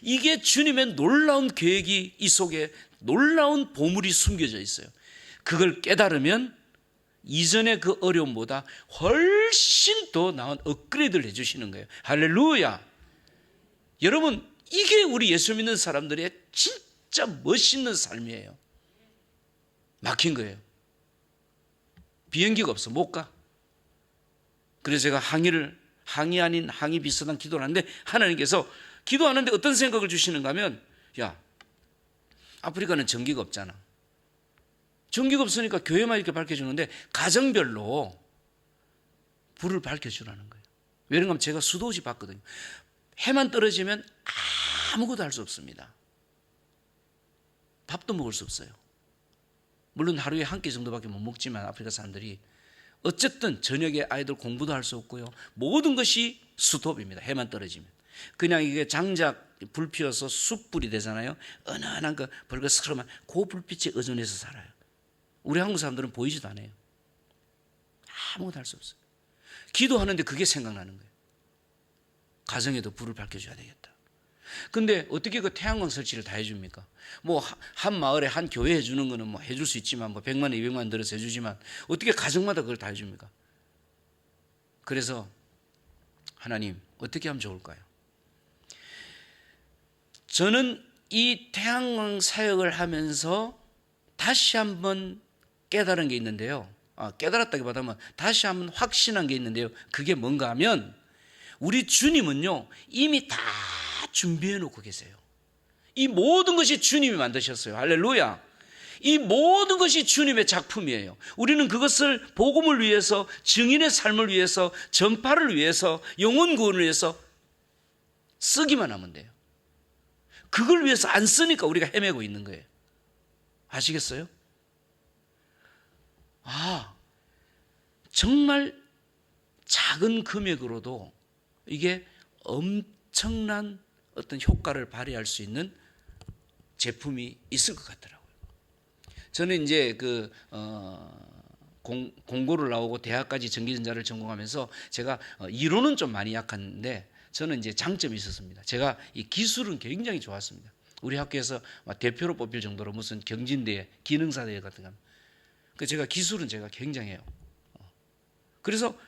이게 주님의 놀라운 계획이 이 속에 놀라운 보물이 숨겨져 있어요. 그걸 깨달으면 이전의 그 어려움보다 훨씬 더 나은 업그레이드를 해주시는 거예요. 할렐루야. 여러분, 이게 우리 예수 믿는 사람들의 진짜 멋있는 삶이에요. 막힌 거예요. 비행기가 없어 못 가. 그래서 제가 항의 아닌 항의 비슷한 기도를 하는데 하나님께서 기도하는데 어떤 생각을 주시는가 하면, 야, 아프리카는 전기가 없잖아. 전기가 없으니까 교회만 이렇게 밝혀주는데 가정별로 불을 밝혀주라는 거예요. 왜냐하면 제가 수도지 봤거든요. 해만 떨어지면 아무것도 할 수 없습니다. 밥도 먹을 수 없어요. 물론 하루에 한 끼 정도밖에 못 먹지만 아프리카 사람들이 어쨌든 저녁에 아이들 공부도 할 수 없고요. 모든 것이 수도업입니다. 해만 떨어지면. 그냥 이게 장작 불 피워서 숯불이 되잖아요. 은은한 그 벌거스름한 그 불빛에 의존해서 살아요. 우리 한국 사람들은 보이지도 않아요. 아무것도 할 수 없어요. 기도하는데 그게 생각나는 거예요. 가정에도 불을 밝혀줘야 되겠다. 근데 어떻게 그 태양광 설치를 다 해줍니까? 뭐 한 마을에 한 교회 해주는 거는 뭐 해줄 수 있지만 뭐 100만 원, 200만 원 들어서 해주지만 어떻게 가정마다 그걸 다 해줍니까? 그래서 하나님 어떻게 하면 좋을까요? 저는 이 태양광 사역을 하면서 다시 한번 깨달은 게 있는데요. 깨달았다기보다는 다시 한번 확신한 게 있는데요. 그게 뭔가 하면 우리 주님은요 이미 다 준비해 놓고 계세요. 이 모든 것이 주님이 만드셨어요. 할렐루야. 이 모든 것이 주님의 작품이에요. 우리는 그것을 복음을 위해서, 증인의 삶을 위해서, 전파를 위해서, 영혼 구원을 위해서 쓰기만 하면 돼요. 그걸 위해서 안 쓰니까 우리가 헤매고 있는 거예요. 아시겠어요? 정말 작은 금액으로도 이게 엄청난 어떤 효과를 발휘할 수 있는 제품이 있을 것 같더라고요. 저는 이제 공고를 나오고 대학까지 전기전자를 전공하면서 제가 이론은 좀 많이 약한데 저는 이제 장점이 있었습니다. 제가 이 기술은 굉장히 좋았습니다. 우리 학교에서 대표로 뽑힐 정도로 무슨 경진대회, 기능사대회 같은 거. 제가 기술은 제가 굉장해요. 그래서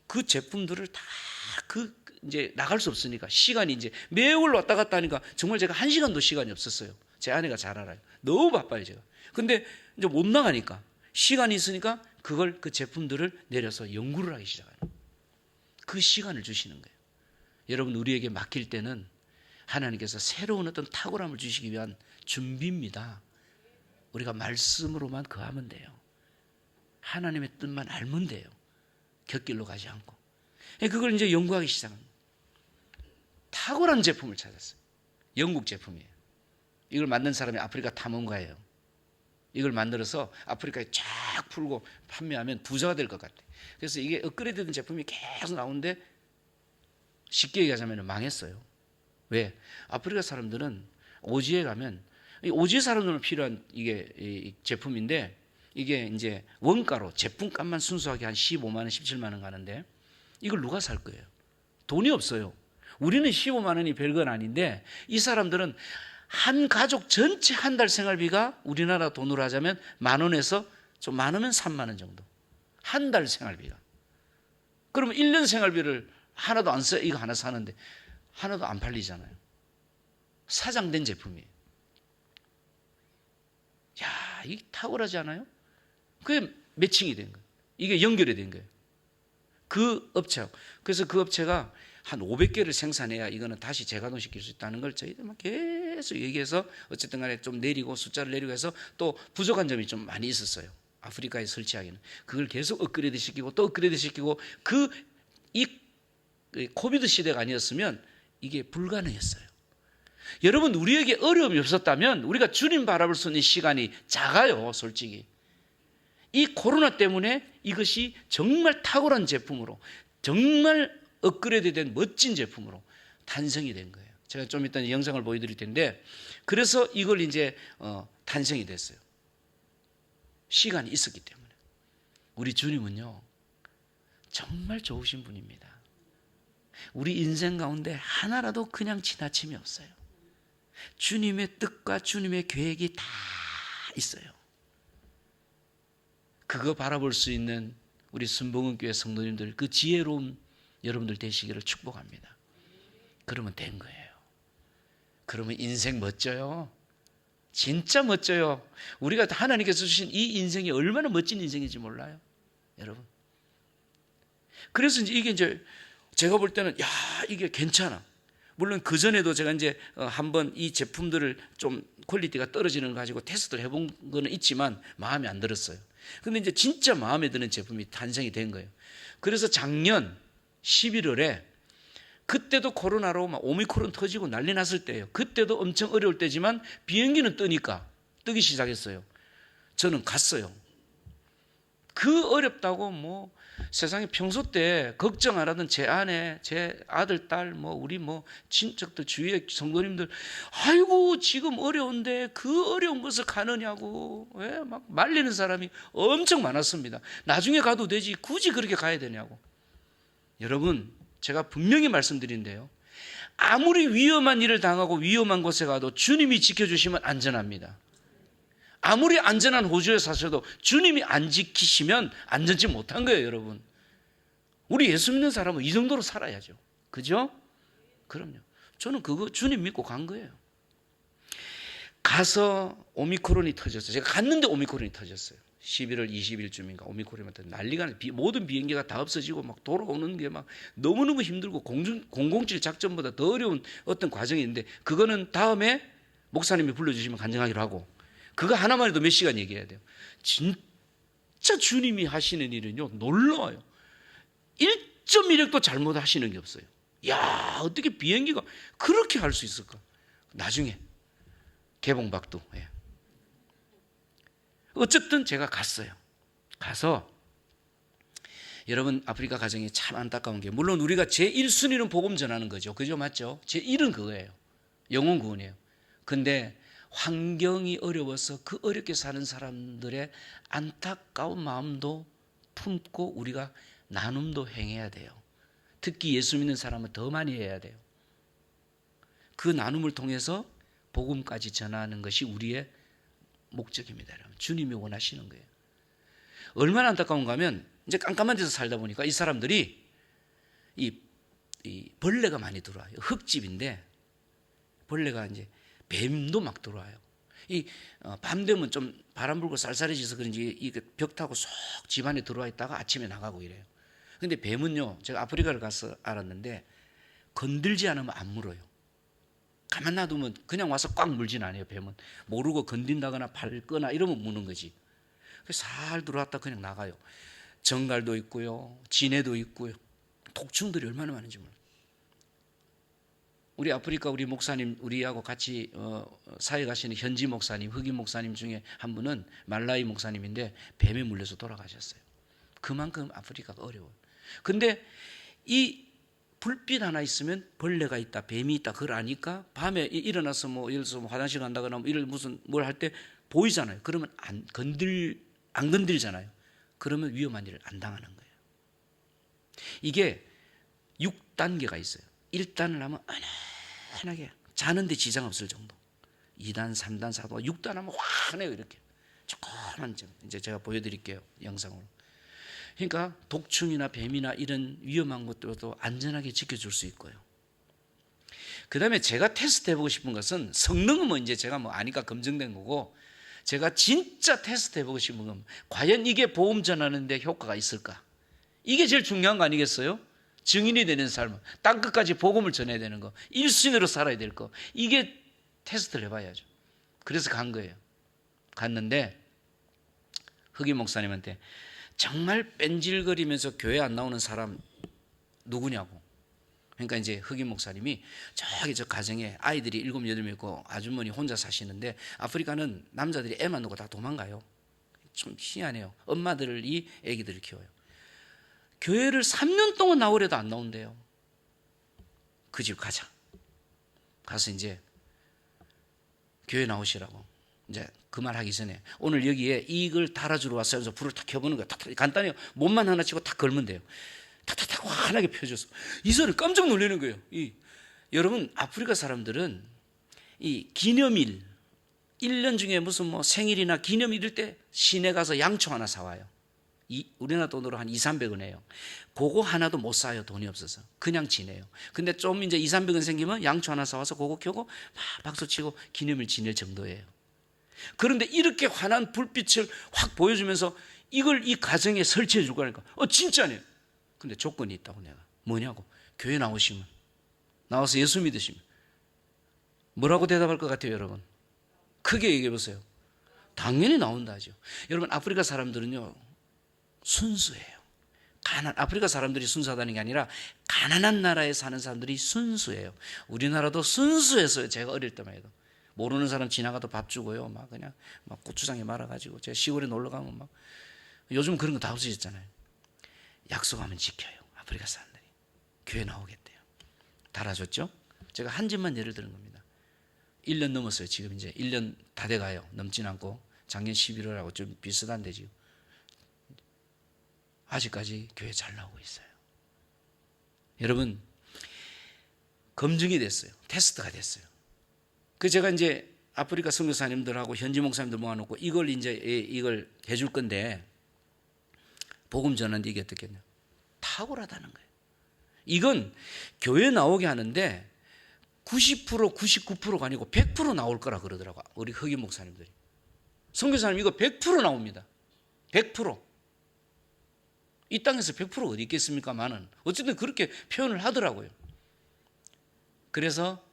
그 제품들을 다 이제 나갈 수 없으니까 시간이 이제 매월 왔다 갔다 하니까 정말 제가 1시간도 시간이 없었어요. 제 아내가 잘 알아요. 너무 바빠요, 제가. 근데 이제 못 나가니까 시간이 있으니까 그걸 그 제품들을 내려서 연구를 하기 시작해요. 그 시간을 주시는 거예요. 여러분 우리에게 맡길 때는 하나님께서 새로운 어떤 탁월함을 주시기 위한 준비입니다. 우리가 말씀으로만 거하면 돼요. 하나님의 뜻만 알면 돼요. 곁길로 가지 않고. 그걸 이제 연구하기 시작합니다. 탁월한 제품을 찾았어요. 영국 제품이에요. 이걸 만든 사람이 아프리카 탐험가예요. 이걸 만들어서 아프리카에 쫙 풀고 판매하면 부자가 될 것 같아요. 그래서 이게 업그레이드된 제품이 계속 나오는데 쉽게 얘기하자면 망했어요. 왜? 아프리카 사람들은 오지에 가면, 오지 사람들은 필요한 이게 이 제품인데, 이게 이제 원가로 제품값만 순수하게 한 15만 원, 17만 원 가는데 이걸 누가 살 거예요? 돈이 없어요. 우리는 15만 원이 별건 아닌데 이 사람들은 한 가족 전체 한 달 생활비가 우리나라 돈으로 하자면 10,000원에서 좀 많으면 3만 원 정도. 한 달 생활비가. 그러면 1년 생활비를 하나도 안 써. 이거 하나 사는데 하나도 안 팔리잖아요. 사장된 제품이에요. 야, 이게 탁월하지 않아요? 그게 매칭이 된 거예요. 이게 연결이 된 거예요. 그 업체하고. 그래서 그 업체가 한 500개를 생산해야 이거는 다시 재가동시킬 수 있다는 걸 저희들만 계속 얘기해서 어쨌든 간에 좀 내리고 숫자를 내리고 해서 또 부족한 점이 좀 많이 있었어요. 아프리카에 설치하기는. 그걸 계속 업그레이드 시키고 또 업그레이드 시키고 이 코비드 시대가 아니었으면 이게 불가능했어요. 여러분 우리에게 어려움이 없었다면 우리가 주님 바라볼 수 있는 시간이 작아요. 솔직히. 이 코로나 때문에 이것이 정말 탁월한 제품으로 정말 업그레이드된 멋진 제품으로 탄생이 된 거예요. 제가 좀 이따 영상을 보여드릴 텐데 그래서 이걸 이제 탄생이 됐어요. 시간이 있었기 때문에. 우리 주님은요 정말 좋으신 분입니다. 우리 인생 가운데 하나라도 그냥 지나침이 없어요. 주님의 뜻과 주님의 계획이 다 있어요. 그거 바라볼 수 있는 우리 순복음교회 성도님들 그 지혜로운 여러분들 되시기를 축복합니다. 그러면 된 거예요. 그러면 인생 멋져요. 진짜 멋져요. 우리가 하나님께서 주신 이 인생이 얼마나 멋진 인생인지 몰라요. 여러분. 그래서 이게 이제 제가 볼 때는 야 이게 괜찮아. 물론 그 전에도 제가 이제 한번 이 제품들을 좀 퀄리티가 떨어지는 거 가지고 테스트를 해본 거는 있지만 마음에 안 들었어요. 근데 이제 진짜 마음에 드는 제품이 탄생이 된 거예요. 그래서 작년 11월에 그때도 코로나로 막 오미크론 터지고 난리 났을 때예요. 그때도 엄청 어려울 때지만 비행기는 뜨기 시작했어요. 저는 갔어요. 그 어렵다고 뭐 세상에 평소 때 걱정 안 하던 제 아내, 제 아들, 딸, 우리 친척들, 주위의 성도님들, 아이고, 지금 어려운데 그 어려운 것을 가느냐고, 왜? 막 말리는 사람이 엄청 많았습니다. 나중에 가도 되지, 굳이 그렇게 가야 되냐고. 여러분, 제가 분명히 말씀드린대요. 아무리 위험한 일을 당하고 위험한 곳에 가도 주님이 지켜주시면 안전합니다. 아무리 안전한 호주에 사셔도 주님이 안 지키시면 안전치 못한 거예요, 여러분. 우리 예수 믿는 사람은 이 정도로 살아야죠. 그죠? 그럼요. 저는 그거 주님 믿고 간 거예요. 가서 오미크론이 터졌어요. 제가 갔는데 오미크론이 터졌어요. 11월 20일쯤인가 오미크론이 터졌어요. 난리가 나요. 모든 비행기가 다 없어지고 막 돌아오는 게 막 너무너무 힘들고 007 작전보다 더 어려운 어떤 과정이 있는데 그거는 다음에 목사님이 불러주시면 간증하기로 하고 그거 하나만 해도 몇 시간 얘기해야 돼요. 진짜 주님이 하시는 일은요 놀라워요. 1.1획도 잘못하시는 게 없어요. 야 어떻게 비행기가 그렇게 할 수 있을까? 나중에 개봉박두. 예. 어쨌든 제가 갔어요. 가서 여러분 아프리카 가정이 참 안타까운 게 물론 우리가 제1순위는 복음 전하는 거죠. 그죠? 맞죠? 제1은 그거예요. 영혼 구원이에요. 근데 환경이 어려워서 그 어렵게 사는 사람들의 안타까운 마음도 품고 우리가 나눔도 행해야 돼요. 특히 예수 믿는 사람은 더 많이 해야 돼요. 그 나눔을 통해서 복음까지 전하는 것이 우리의 목적입니다. 여러분. 주님이 원하시는 거예요. 얼마나 안타까운가 하면 이제 깜깜한 데서 살다 보니까 이 사람들이 이 벌레가 많이 들어와요. 흙집인데 벌레가 이제 뱀도 막 들어와요. 밤 되면 좀 바람 불고 쌀쌀해져서 그런지 이게 벽 타고 쏙 집안에 들어와 있다가 아침에 나가고 이래요. 근데 뱀은요, 제가 아프리카를 가서 알았는데 건들지 않으면 안 물어요. 가만 놔두면 그냥 와서 꽉 물진 않아요. 뱀은 모르고 건든다거나 밟거나 이러면 무는 거지. 살 들어왔다 그냥 나가요. 정갈도 있고요, 진해도 있고요, 독충들이 얼마나 많은지 몰라요. 우리 아프리카 우리 목사님, 우리하고 같이 사회 가시는 현지 목사님, 흑인 목사님 중에 한 분은 말라이 목사님인데 뱀에 물려서 돌아가셨어요. 그만큼 아프리카가 어려워요. 근데 이 불빛 하나 있으면 벌레가 있다, 뱀이 있다, 그걸 아니까 밤에 일어나서 뭐 예를 들어서 화장실 간다거나 뭐 이런 무슨 뭘 할 때 보이잖아요. 그러면 안 건들잖아요. 그러면 위험한 일을 안 당하는 거예요. 이게 6단계가 있어요. 1단을 하면 은은하게 자는데 지장 없을 정도. 2단, 3단, 4단, 6단 하면 환해요. 이렇게 조그만 점. 이제 제가 보여드릴게요. 영상으로. 그러니까 독충이나 뱀이나 이런 위험한 것들도 안전하게 지켜줄 수 있고요. 그 다음에 제가 테스트 해보고 싶은 것은 성능은 뭐 이제 제가 뭐 아니까 검증된 거고, 제가 진짜 테스트 해보고 싶은 건 과연 이게 복음 전하는데 효과가 있을까? 이게 제일 중요한 거 아니겠어요? 증인이 되는 삶, 땅끝까지 복음을 전해야 되는 거, 1순위로 살아야 될 거, 이게 테스트를 해봐야죠. 그래서 간 거예요. 갔는데 흑인 목사님한테 정말 뺀질거리면서 교회 안 나오는 사람 누구냐고. 그러니까 이제 흑인 목사님이 저기 저 가정에 아이들이 7, 8명 있고 아주머니 혼자 사시는데, 아프리카는 남자들이 애만 놓고 다 도망가요. 좀 희한해요. 엄마들이 애기들을 키워요. 교회를 3년 동안 나오려도 안 나온대요. 그 집 가자. 가서 이제 교회 나오시라고. 이제 그 말 하기 전에 오늘 여기에 이걸 달아주러 왔어요. 그래서 불을 탁 켜보는 거예요. 간단해요. 몸만 하나 치고 탁 걸면 돼요. 탁탁탁 환하게 펴줘서 이 소리 깜짝 놀라는 거예요. 여러분, 아프리카 사람들은 이 기념일 1년 중에 무슨 뭐 생일이나 기념일 이럴 때 시내 가서 양초 하나 사와요. 우리나라 돈으로 한 2, 300원 해요. 그거 하나도 못 사요. 돈이 없어서. 그냥 지내요. 근데 좀 이제 2, 300원 생기면 양초 하나 사와서 그거 켜고 막 박수치고 기념일 지낼 정도예요. 그런데 이렇게 환한 불빛을 확 보여주면서 이걸 이 가정에 설치해 줄 거니까 진짜네. 근데 조건이 있다고. 내가 뭐냐고. 교회 나오시면, 나와서 예수 믿으시면 뭐라고 대답할 것 같아요? 여러분 크게 얘기해 보세요. 당연히 나온다죠. 여러분, 아프리카 사람들은요 순수해요. 아프리카 사람들이 순수하다는 게 아니라 가난한 나라에 사는 사람들이 순수해요. 우리나라도 순수해서요. 제가 어릴 때만 해도 모르는 사람 지나가도 밥 주고요. 막 그냥 막 고추장에 말아가지고, 제가 시골에 놀러 가면 막, 요즘 그런 거 다 없어졌잖아요. 약속하면 지켜요. 아프리카 사람들이. 교회 나오겠대요. 달아줬죠. 제가 한 집만 예를 드는 겁니다. 1년 넘었어요. 지금 이제 1년 다 돼가요. 넘진 않고 작년 11월하고 좀 비슷한데 지금 아직까지 교회 잘 나오고 있어요. 여러분, 검증이 됐어요. 테스트가 됐어요. 그 제가 이제 아프리카 선교사님들하고 현지 목사님들 모아놓고 이걸 해줄 건데, 복음 전하는데 이게 어떻겠냐? 탁월하다는 거예요. 이건 교회 나오게 하는데 90%, 99%가 아니고 100% 나올 거라 그러더라고요. 우리 흑인 목사님들이. 선교사님 이거 100% 나옵니다. 100%. 이 땅에서 100% 어디 있겠습니까만은 어쨌든 그렇게 표현을 하더라고요. 그래서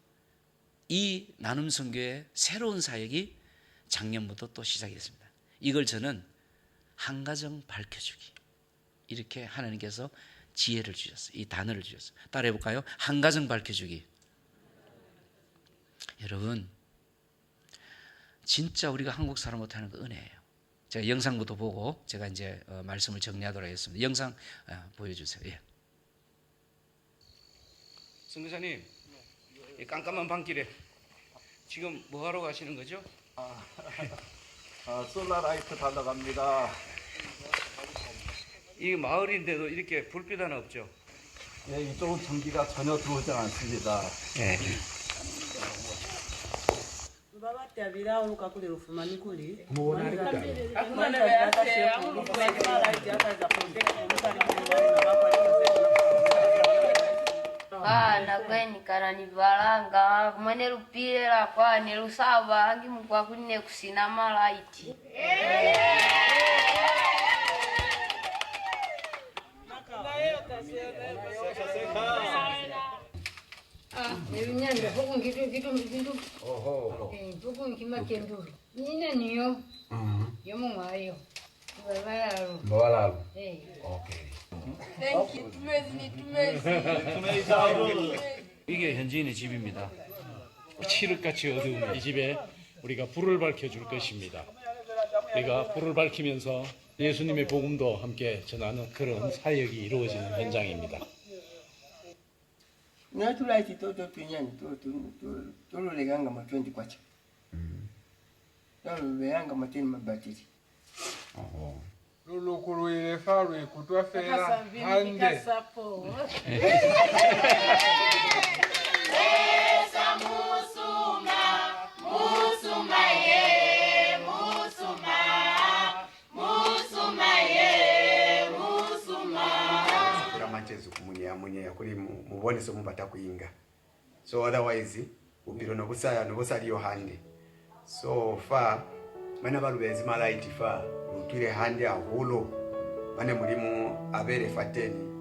이 나눔 선교의 새로운 사역이 작년부터 또 시작이 됐습니다. 이걸 저는 한가정 밝혀주기, 이렇게 하나님께서 지혜를 주셨어요. 이 단어를 주셨어요. 따라해 볼까요? 한가정 밝혀주기. 여러분, 진짜 우리가 한국 사람부터 하는 거 은혜예요. 제가 영상부터 보고 제가 이제 말씀을 정리하도록 하겠습니다. 영상 보여주세요. 예. 선교사님, 이 깜깜한 밤길에 지금 뭐 하러 가시는 거죠? 솔라라이트 달러 갑니다. 이 마을인데도 이렇게 불빛 하나 없죠? 네, 이쪽은 전기가 전혀 들어오지 않습니다. 네. kwenikana nivalanga kumene lupira kwa nelusava angi mukwa kunne kusina malaiti Nevinyanda huku ngitu huku nkimakendulu nina niyo yomo mwayo ibalalo Mbalalo. okay. Thank you. tumezi 이게 현지인의 집입니다. 칠흑같이 어두운 이 집에 우리가 불을 밝혀줄 것입니다. 우리가 불을 밝히면서 예수님의 복음도 함께 전하는 그런 사역이 이루어지는 현장입니다. Natulaiti toto tunyani toluleganga matwendi kwacha toluleganga mateni mabatiri lulukulwile falwe kutwafela hande machezo kumunyeya kuli muboneso mubata kuyinga so otherwise upiro nobusaliyo hande so fa bana balubezi malaiti fa utwire hande ahulo bane mulimu abere fateni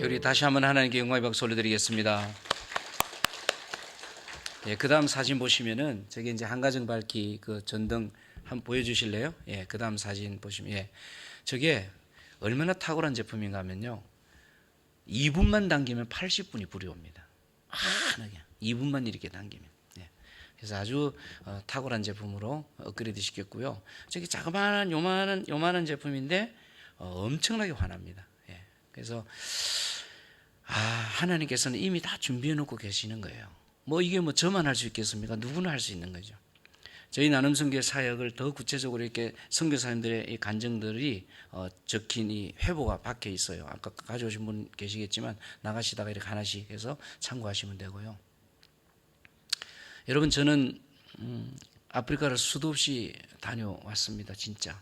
우리 다시 한번 하나님께 영광의 박수 올려드리겠습니다. 예, 그 다음 사진 보시면은 저게 이제 한가정 밝기 그 전등 한번 보여주실래요? 예, 그 다음 사진 보시면 예, 저게 얼마나 탁월한 제품인가 하면요, 2분만 당기면 80분이 불이 옵니다. 환하게 2분만 이렇게 당기면. 예, 그래서 아주 탁월한 제품으로 업그레이드 시켰고요. 저기 자그마한 요만한 제품인데 엄청나게 환합니다. 예, 그래서 하나님께서는 이미 다 준비해 놓고 계시는 거예요. 뭐 이게 뭐 저만 할 수 있겠습니까? 누구나 할 수 있는 거죠. 저희 나눔선교 사역을 더 구체적으로 이렇게 선교사님들의 이 간증들이 적힌 이 회보가 박혀 있어요. 아까 가져오신 분 계시겠지만 나가시다가 이렇게 하나씩 해서 참고하시면 되고요. 여러분, 저는 아프리카를 수도 없이 다녀왔습니다. 진짜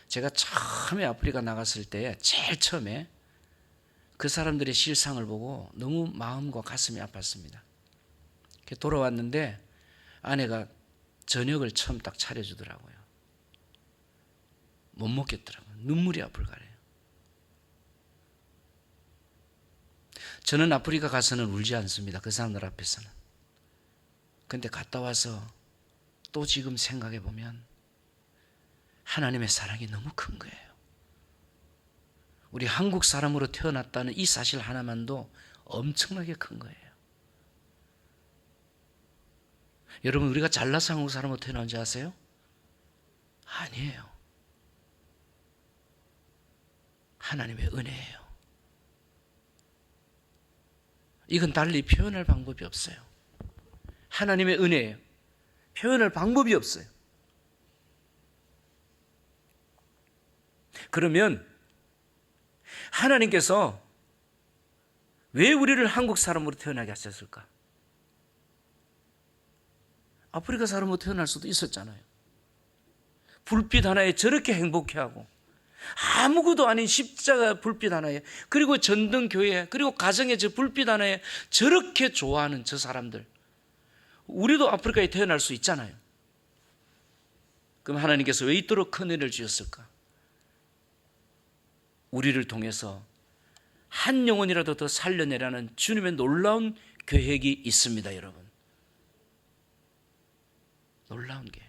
제가 처음에 아프리카 나갔을 때 제일 처음에 그 사람들의 실상을 보고 너무 마음과 가슴이 아팠습니다. 돌아왔는데 아내가 저녁을 처음 딱 차려주더라고요. 못 먹겠더라고요. 눈물이 앞을 가려요. 저는 아프리카 가서는 울지 않습니다. 그 사람들 앞에서는. 근데 갔다 와서 또 지금 생각해 보면 하나님의 사랑이 너무 큰 거예요. 우리 한국 사람으로 태어났다는 이 사실 하나만도 엄청나게 큰 거예요. 여러분, 우리가 잘나서 한국 사람으로 태어난지 아세요? 아니에요. 하나님의 은혜예요. 이건 달리 표현할 방법이 없어요. 하나님의 은혜예요. 표현할 방법이 없어요. 그러면 하나님께서 왜 우리를 한국 사람으로 태어나게 하셨을까? 아프리카 사람으로 태어날 수도 있었잖아요. 불빛 하나에 저렇게 행복해하고 아무것도 아닌 십자가 불빛 하나에, 그리고 전등교회, 그리고 가정의 저 불빛 하나에 저렇게 좋아하는 저 사람들, 우리도 아프리카에 태어날 수 있잖아요. 그럼 하나님께서 왜 이토록 큰 은혜를 주셨을까? 우리를 통해서 한 영혼이라도 더 살려내라는 주님의 놀라운 계획이 있습니다, 여러분. 놀라운 게,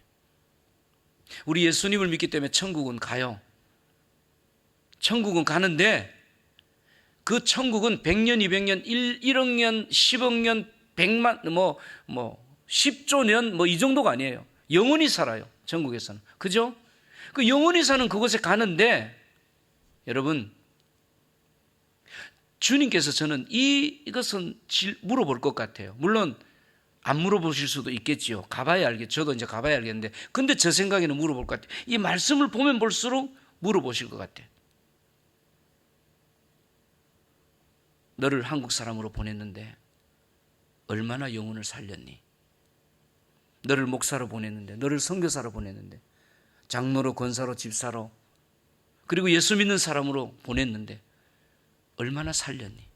우리 예수님을 믿기 때문에 천국은 가요. 천국은 가는데 그 천국은 100년, 200년, 1억 년, 10억 년, 100만, 10억 10조 년 뭐 이 정도가 아니에요. 영원히 살아요. 전국에서는. 그죠? 그 영원히 사는 그곳에 가는데 여러분 주님께서 저는 이것은 물어볼 것 같아요. 물론 안 물어보실 수도 있겠지요. 가봐야 알겠죠. 저도 이제 가봐야 알겠는데 근데 저 생각에는 물어볼 것 같아요. 이 말씀을 보면 볼수록 물어보실 것 같아요. 너를 한국 사람으로 보냈는데 얼마나 영혼을 살렸니? 너를 목사로 보냈는데, 너를 선교사로 보냈는데, 장로로, 권사로, 집사로, 그리고 예수 믿는 사람으로 보냈는데 얼마나 살렸니?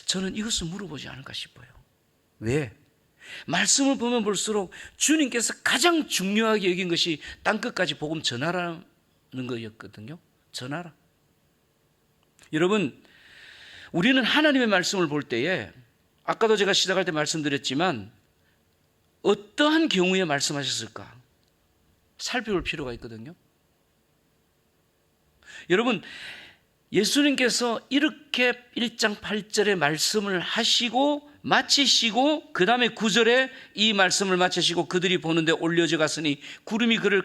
저는 이것을 물어보지 않을까 싶어요. 왜? 말씀을 보면 볼수록 주님께서 가장 중요하게 여긴 것이 땅끝까지 복음 전하라는 거였거든요. 전하라. 여러분, 우리는 하나님의 말씀을 볼 때에 아까도 제가 시작할 때 말씀드렸지만 어떠한 경우에 말씀하셨을까 살펴볼 필요가 있거든요. 여러분, 예수님께서 이렇게 1장 8절에 말씀을 하시고 마치시고 그 다음에 9절에 이 말씀을 마치시고 그들이 보는데 올려져 갔으니 구름이 그를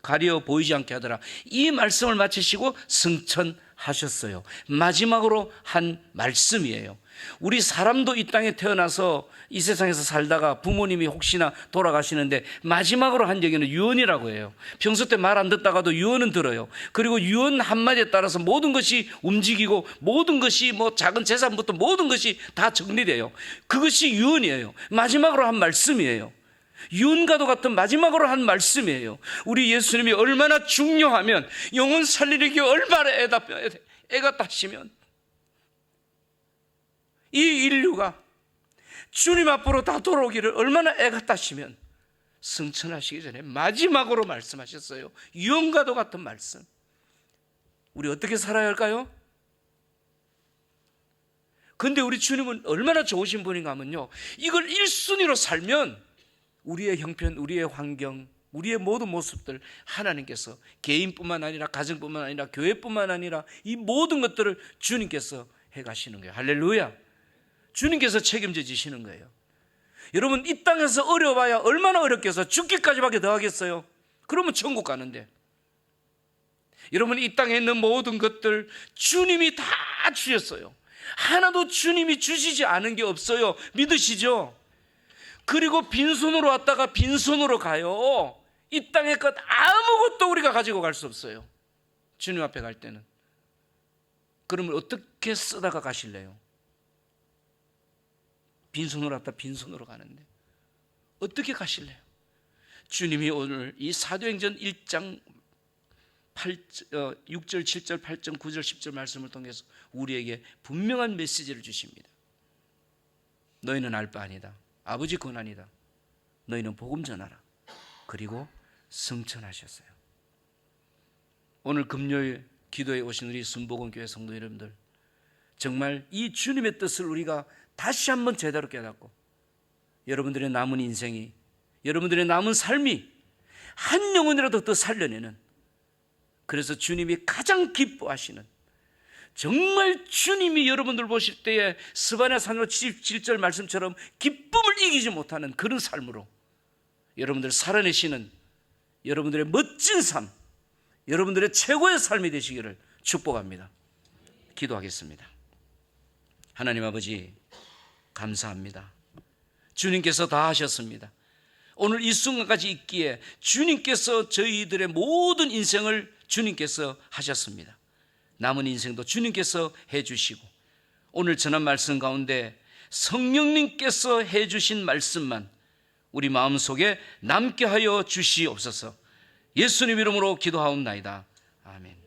가려 보이지 않게 하더라. 이 말씀을 마치시고 승천하셨어요. 마지막으로 한 말씀이에요. 우리 사람도 이 땅에 태어나서 이 세상에서 살다가 부모님이 혹시나 돌아가시는데 마지막으로 한 얘기는 유언이라고 해요. 평소 때 말 안 듣다가도 유언은 들어요. 그리고 유언 한마디에 따라서 모든 것이 움직이고 모든 것이 뭐 작은 재산부터 모든 것이 다 정리돼요. 그것이 유언이에요. 마지막으로 한 말씀이에요. 유언과도 같은 마지막으로 한 말씀이에요. 우리 예수님이 얼마나 중요하면 영혼 살리기 얼마나 애가 따시면 이 인류가 주님 앞으로 다 돌아오기를 얼마나 애가 따시면 승천하시기 전에 마지막으로 말씀하셨어요. 유언과도 같은 말씀. 우리 어떻게 살아야 할까요? 근데 우리 주님은 얼마나 좋으신 분인가 하면요, 이걸 1순위로 살면 우리의 형편, 우리의 환경, 우리의 모든 모습들 하나님께서 개인뿐만 아니라 가정뿐만 아니라 교회뿐만 아니라 이 모든 것들을 주님께서 해가시는 거예요. 할렐루야. 주님께서 책임져 주시는 거예요. 여러분, 이 땅에서 어려워야 얼마나 어렵겠어요. 죽기까지밖에 더 하겠어요. 그러면 천국 가는데. 여러분, 이 땅에 있는 모든 것들 주님이 다 주셨어요. 하나도 주님이 주시지 않은 게 없어요. 믿으시죠? 그리고 빈손으로 왔다가 빈손으로 가요. 이 땅의 것 아무것도 우리가 가지고 갈 수 없어요. 주님 앞에 갈 때는. 그러면 어떻게 쓰다가 가실래요? 빈손으로 왔다 빈손으로 가는데 어떻게 가실래요? 주님이 오늘 이 사도행전 1장 6절, 7절, 8절, 9절, 10절 말씀을 통해서 우리에게 분명한 메시지를 주십니다. 너희는 알 바 아니다. 아버지 권한이다. 너희는 복음 전하라. 그리고 승천하셨어요. 오늘 금요일 기도에 오신 우리 순복음교회 성도 여러분들, 정말 이 주님의 뜻을 우리가 다시 한번 제대로 깨닫고 여러분들의 남은 인생이, 여러분들의 남은 삶이 한 영혼이라도 더 살려내는, 그래서 주님이 가장 기뻐하시는, 정말 주님이 여러분들 보실 때에 스바냐 산으로 77절 말씀처럼 기쁨을 이기지 못하는 그런 삶으로 여러분들 살아내시는 여러분들의 멋진 삶, 여러분들의 최고의 삶이 되시기를 축복합니다. 기도하겠습니다. 하나님 아버지, 감사합니다. 주님께서 다 하셨습니다. 오늘 이 순간까지 있기에 주님께서 저희들의 모든 인생을 주님께서 하셨습니다. 남은 인생도 주님께서 해주시고, 오늘 전한 말씀 가운데 성령님께서 해주신 말씀만 우리 마음속에 남게 하여 주시옵소서. 예수님 이름으로 기도하옵나이다. 아멘.